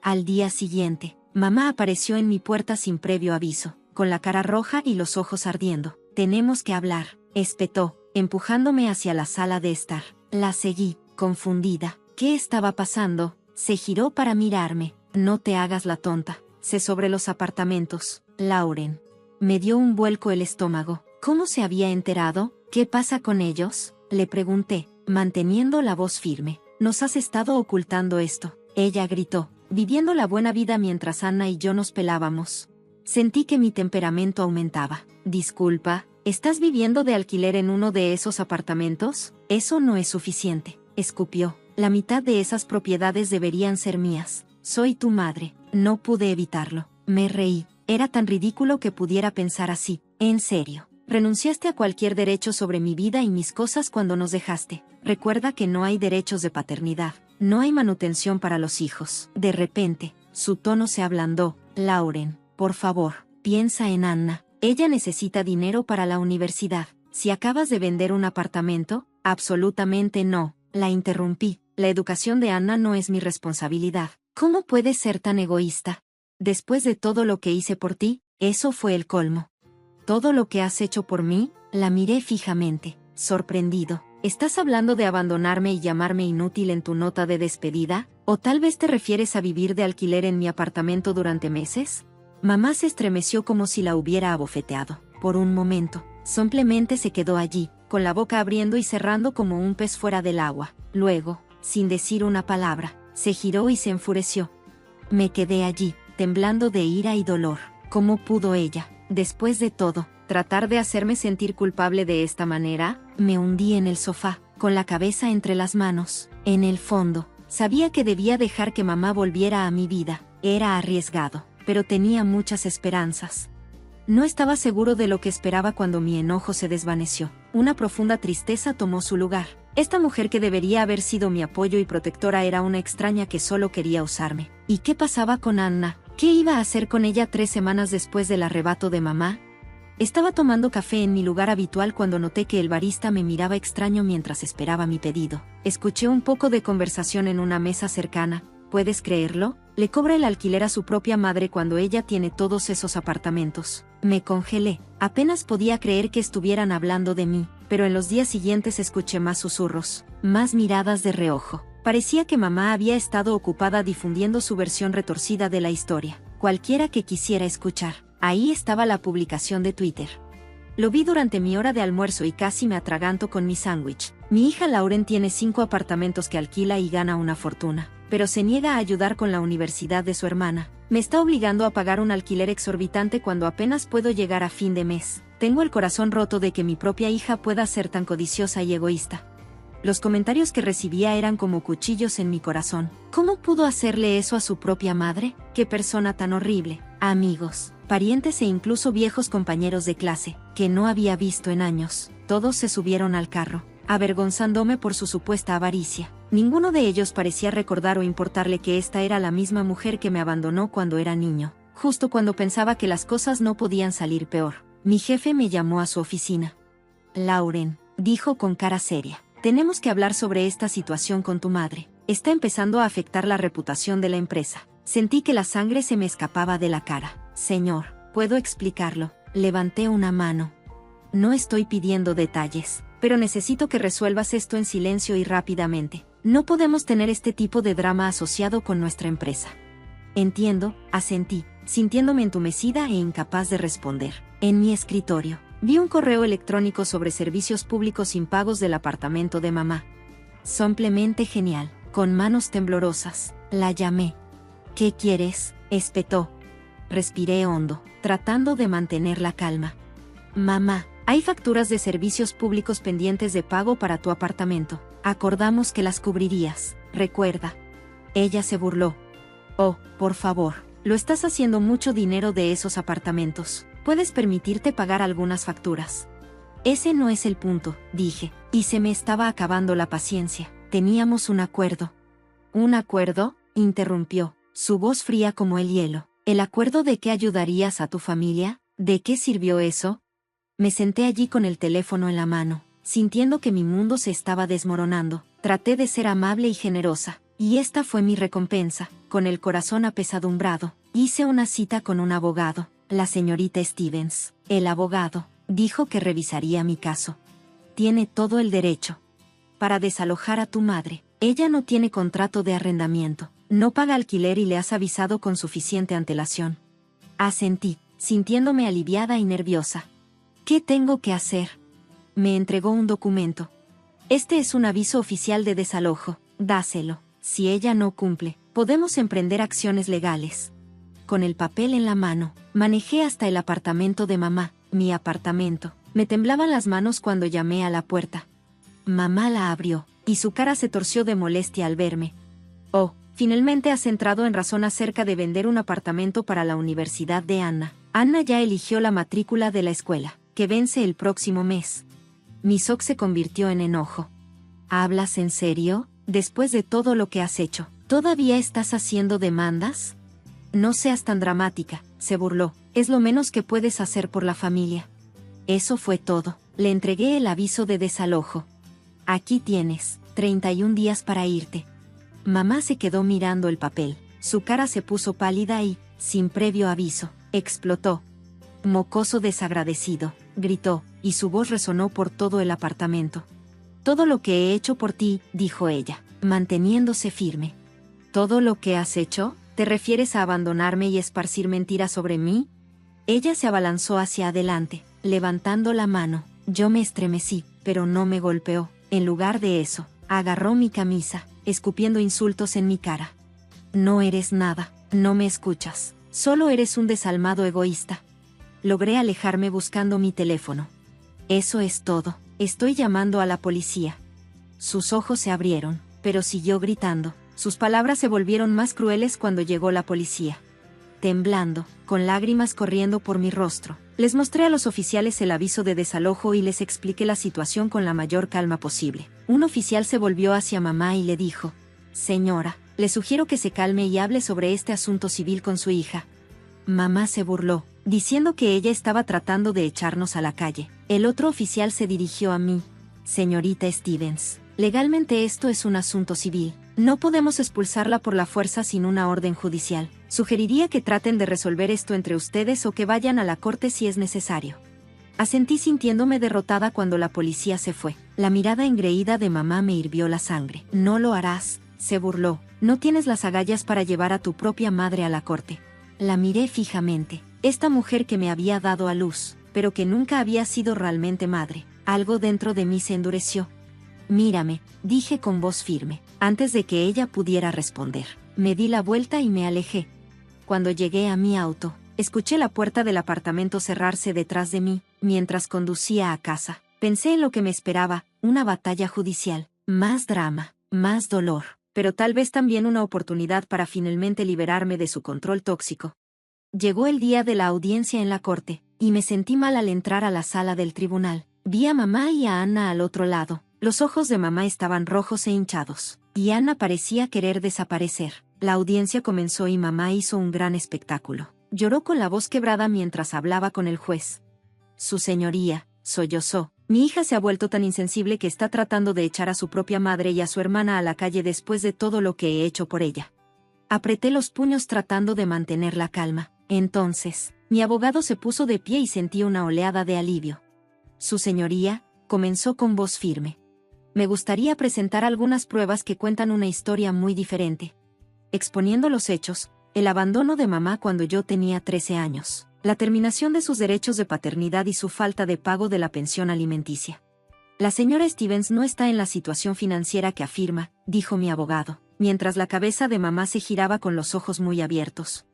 Al día siguiente, mamá apareció en mi puerta sin previo aviso, con la cara roja y los ojos ardiendo. Tenemos que hablar, espetó, empujándome hacia la sala de estar. La seguí, confundida. ¿Qué estaba pasando? Se giró para mirarme. No te hagas la tonta. Sé sobre los apartamentos, Lauren. Me dio un vuelco el estómago. ¿Cómo se había enterado? ¿Qué pasa con ellos? Le pregunté, manteniendo la voz firme. Nos has estado ocultando esto. Ella gritó, viviendo la buena vida mientras Anna y yo nos pelábamos. Sentí que mi temperamento aumentaba. Disculpa, ¿estás viviendo de alquiler en uno de esos apartamentos? Eso no es suficiente, escupió. La mitad de esas propiedades deberían ser mías. Soy tu madre. No pude evitarlo. Me reí. Era tan ridículo que pudiera pensar así. En serio. Renunciaste a cualquier derecho sobre mi vida y mis cosas cuando nos dejaste. Recuerda que no hay derechos de paternidad. No hay manutención para los hijos. De repente, su tono se ablandó. Lauren, por favor, piensa en Anna. Ella necesita dinero para la universidad. Si acabas de vender un apartamento, absolutamente no. La interrumpí. La educación de Anna no es mi responsabilidad. ¿Cómo puedes ser tan egoísta? Después de todo lo que hice por ti, eso fue el colmo. ¿Todo lo que has hecho por mí? La miré fijamente, sorprendido. ¿Estás hablando de abandonarme y llamarme inútil en tu nota de despedida? ¿O tal vez te refieres a vivir de alquiler en mi apartamento durante meses? Mamá se estremeció como si la hubiera abofeteado. Por un momento, simplemente se quedó allí, con la boca abriendo y cerrando como un pez fuera del agua. Luego, sin decir una palabra, se giró y se enfureció. Me quedé allí, temblando de ira y dolor. ¿Cómo pudo ella, después de todo, tratar de hacerme sentir culpable de esta manera? Me hundí en el sofá, con la cabeza entre las manos. En el fondo, sabía que debía dejar que mamá volviera a mi vida. Era arriesgado, pero tenía muchas esperanzas. No estaba seguro de lo que esperaba cuando mi enojo se desvaneció. Una profunda tristeza tomó su lugar. Esta mujer que debería haber sido mi apoyo y protectora era una extraña que solo quería usarme. ¿Y qué pasaba con Anna? ¿Qué iba a hacer con ella 3 semanas después del arrebato de mamá? Estaba tomando café en mi lugar habitual cuando noté que el barista me miraba extraño mientras esperaba mi pedido. Escuché un poco de conversación en una mesa cercana. ¿Puedes creerlo? Le cobra el alquiler a su propia madre cuando ella tiene todos esos apartamentos. Me congelé. Apenas podía creer que estuvieran hablando de mí, pero en los días siguientes escuché más susurros, más miradas de reojo. Parecía que mamá había estado ocupada difundiendo su versión retorcida de la historia. Cualquiera que quisiera escuchar. Ahí estaba la publicación de Twitter. Lo vi durante mi hora de almuerzo y casi me atraganto con mi sándwich. Mi hija Lauren tiene 5 apartamentos que alquila y gana una fortuna, pero se niega a ayudar con la universidad de su hermana. Me está obligando a pagar un alquiler exorbitante cuando apenas puedo llegar a fin de mes. Tengo el corazón roto de que mi propia hija pueda ser tan codiciosa y egoísta. Los comentarios que recibía eran como cuchillos en mi corazón. ¿Cómo pudo hacerle eso a su propia madre? ¡Qué persona tan horrible! Amigos, parientes e incluso viejos compañeros de clase, que no había visto en años, todos se subieron al carro, avergonzándome por su supuesta avaricia. Ninguno de ellos parecía recordar o importarle que esta era la misma mujer que me abandonó cuando era niño. justo cuando pensaba que las cosas no podían salir peor. Mi jefe me llamó a su oficina. Lauren, dijo con cara seria, tenemos que hablar sobre esta situación con tu madre. Está empezando a afectar la reputación de la empresa. Sentí que la sangre se me escapaba de la cara. Señor, ¿puedo explicarlo? Levanté una mano. No estoy pidiendo detalles, pero necesito que resuelvas esto en silencio y rápidamente. No podemos tener este tipo de drama asociado con nuestra empresa. Entiendo, asentí, sintiéndome entumecida e incapaz de responder. En mi escritorio, vi un correo electrónico sobre servicios públicos impagos del apartamento de mamá. Simplemente genial. Con manos temblorosas, la llamé. ¿Qué quieres?, espetó. Respiré hondo, tratando de mantener la calma. Mamá, hay facturas de servicios públicos pendientes de pago para tu apartamento. Acordamos que las cubrirías, recuerda. Ella se burló. Oh, por favor, lo estás haciendo mucho dinero de esos apartamentos. Puedes permitirte pagar algunas facturas. Ese no es el punto, dije, y se me estaba acabando la paciencia. Teníamos un acuerdo. ¿Un acuerdo?, interrumpió, su voz fría como el hielo. ¿El acuerdo de que ayudarías a tu familia? ¿De qué sirvió eso? Me senté allí con el teléfono en la mano, sintiendo que mi mundo se estaba desmoronando. Traté de ser amable y generosa, y esta fue mi recompensa. Con el corazón apesadumbrado, hice una cita con un abogado, la señorita Stevens. El abogado dijo que revisaría mi caso. Tiene todo el derecho. Para desalojar a tu madre. Ella no tiene contrato de arrendamiento, no paga alquiler y le has avisado con suficiente antelación. Asentí, sintiéndome aliviada y nerviosa. ¿Qué tengo que hacer? Me entregó un documento. Este es un aviso oficial de desalojo, dáselo. Si ella no cumple, podemos emprender acciones legales. Con el papel en la mano, manejé hasta el apartamento de mamá, mi apartamento. Me temblaban las manos cuando llamé a la puerta. Mamá la abrió, y su cara se torció de molestia al verme. Oh, finalmente has entrado en razón acerca de vender un apartamento para la universidad de Anna. Anna ya eligió la matrícula de la escuela, que vence el próximo mes. Mi shock se convirtió en enojo. ¿Hablas en serio? Después de todo lo que has hecho, ¿todavía estás haciendo demandas? No seas tan dramática, se burló. Es lo menos que puedes hacer por la familia. Eso fue todo. Le entregué el aviso de desalojo. Aquí tienes, 31 días para irte. Mamá se quedó mirando el papel. Su cara se puso pálida y, sin previo aviso, explotó. Mocoso desagradecido, gritó, y su voz resonó por todo el apartamento. Todo lo que he hecho por ti, dijo ella, manteniéndose firme. ¿Todo lo que has hecho? ¿Te refieres a abandonarme y esparcir mentiras sobre mí? Ella se abalanzó hacia adelante, levantando la mano. Yo me estremecí, pero no me golpeó. En lugar de eso, agarró mi camisa, escupiendo insultos en mi cara. No eres nada, no me escuchas, solo eres un desalmado egoísta. Logré alejarme buscando mi teléfono. Eso es todo, estoy llamando a la policía. Sus ojos se abrieron, pero siguió gritando. Sus palabras se volvieron más crueles cuando llegó la policía. Temblando, con lágrimas corriendo por mi rostro, les mostré a los oficiales el aviso de desalojo y les expliqué la situación con la mayor calma posible. Un oficial se volvió hacia mamá y le dijo: «Señora, le sugiero que se calme y hable sobre este asunto civil con su hija». Mamá se burló, diciendo que ella estaba tratando de echarnos a la calle. El otro oficial se dirigió a mí. «Señorita Stevens, legalmente esto es un asunto civil. No podemos expulsarla por la fuerza sin una orden judicial. Sugeriría que traten de resolver esto entre ustedes o que vayan a la corte si es necesario». Asentí sintiéndome derrotada cuando la policía se fue. La mirada engreída de mamá me hirvió la sangre. «No lo harás», se burló. «No tienes las agallas para llevar a tu propia madre a la corte». La miré fijamente. Esta mujer que me había dado a luz, pero que nunca había sido realmente madre. Algo dentro de mí se endureció. «Mírame», dije con voz firme, antes de que ella pudiera responder. Me di la vuelta y me alejé. Cuando llegué a mi auto, escuché la puerta del apartamento cerrarse detrás de mí. Mientras conducía a casa, pensé en lo que me esperaba: una batalla judicial, más drama, más dolor, pero tal vez también una oportunidad para finalmente liberarme de su control tóxico. Llegó el día de la audiencia en la corte, y me sentí mal al entrar a la sala del tribunal. Vi a mamá y a Anna al otro lado. Los ojos de mamá estaban rojos e hinchados, y Anna parecía querer desaparecer. La audiencia comenzó y mamá hizo un gran espectáculo. Lloró con la voz quebrada mientras hablaba con el juez. Su señoría, sollozó. Mi hija se ha vuelto tan insensible que está tratando de echar a su propia madre y a su hermana a la calle después de todo lo que he hecho por ella. Apreté los puños tratando de mantener la calma. Entonces, mi abogado se puso de pie y sentí una oleada de alivio. Su señoría, comenzó con voz firme. Me gustaría presentar algunas pruebas que cuentan una historia muy diferente. Exponiendo los hechos, el abandono de mamá cuando yo tenía 13 años, la terminación de sus derechos de paternidad y su falta de pago de la pensión alimenticia. La señora Stevens no está en la situación financiera que afirma, dijo mi abogado, mientras la cabeza de mamá se giraba con los ojos muy abiertos.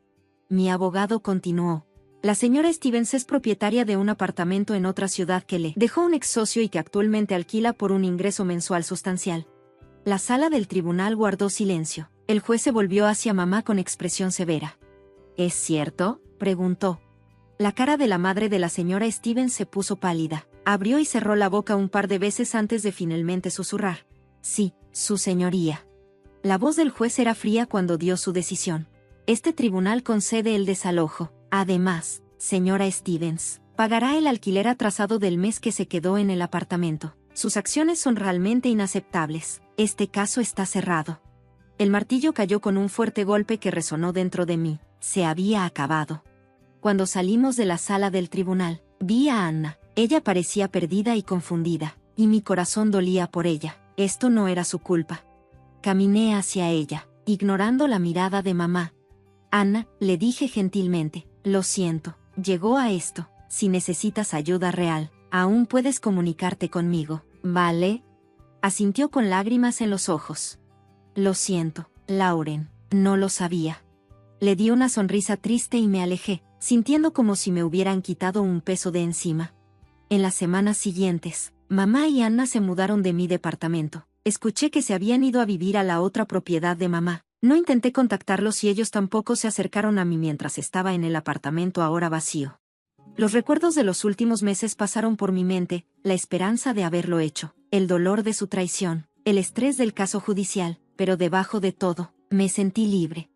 Mi abogado continuó. La señora Stevens es propietaria de un apartamento en otra ciudad que le dejó un ex socio y que actualmente alquila por un ingreso mensual sustancial. La sala del tribunal guardó silencio. El juez se volvió hacia mamá con expresión severa. ¿Es cierto?, preguntó. La cara de la madre de la señora Stevens se puso pálida. Abrió y cerró la boca un par de veces antes de finalmente susurrar. Sí, su señoría. La voz del juez era fría cuando dio su decisión. Este tribunal concede el desalojo. Además, señora Stevens, pagará el alquiler atrasado del mes que se quedó en el apartamento. Sus acciones son realmente inaceptables. Este caso está cerrado. El martillo cayó con un fuerte golpe que resonó dentro de mí. Se había acabado. Cuando salimos de la sala del tribunal, vi a Anna. Ella parecía perdida y confundida, y mi corazón dolía por ella. Esto no era su culpa. Caminé hacia ella, ignorando la mirada de mamá. Anna, le dije gentilmente, lo siento, llegó a esto. Si necesitas ayuda real, aún puedes comunicarte conmigo, ¿vale? Asintió con lágrimas en los ojos. Lo siento, Lauren, no lo sabía. Le di una sonrisa triste y me alejé, sintiendo como si me hubieran quitado un peso de encima. En las semanas siguientes, mamá y Anna se mudaron de mi departamento. Escuché que se habían ido a vivir a la otra propiedad de mamá. No intenté contactarlos y ellos tampoco se acercaron a mí mientras estaba en el apartamento ahora vacío. Los recuerdos de los últimos meses pasaron por mi mente, la esperanza de haberlo hecho, el dolor de su traición, el estrés del caso judicial, pero debajo de todo, me sentí libre.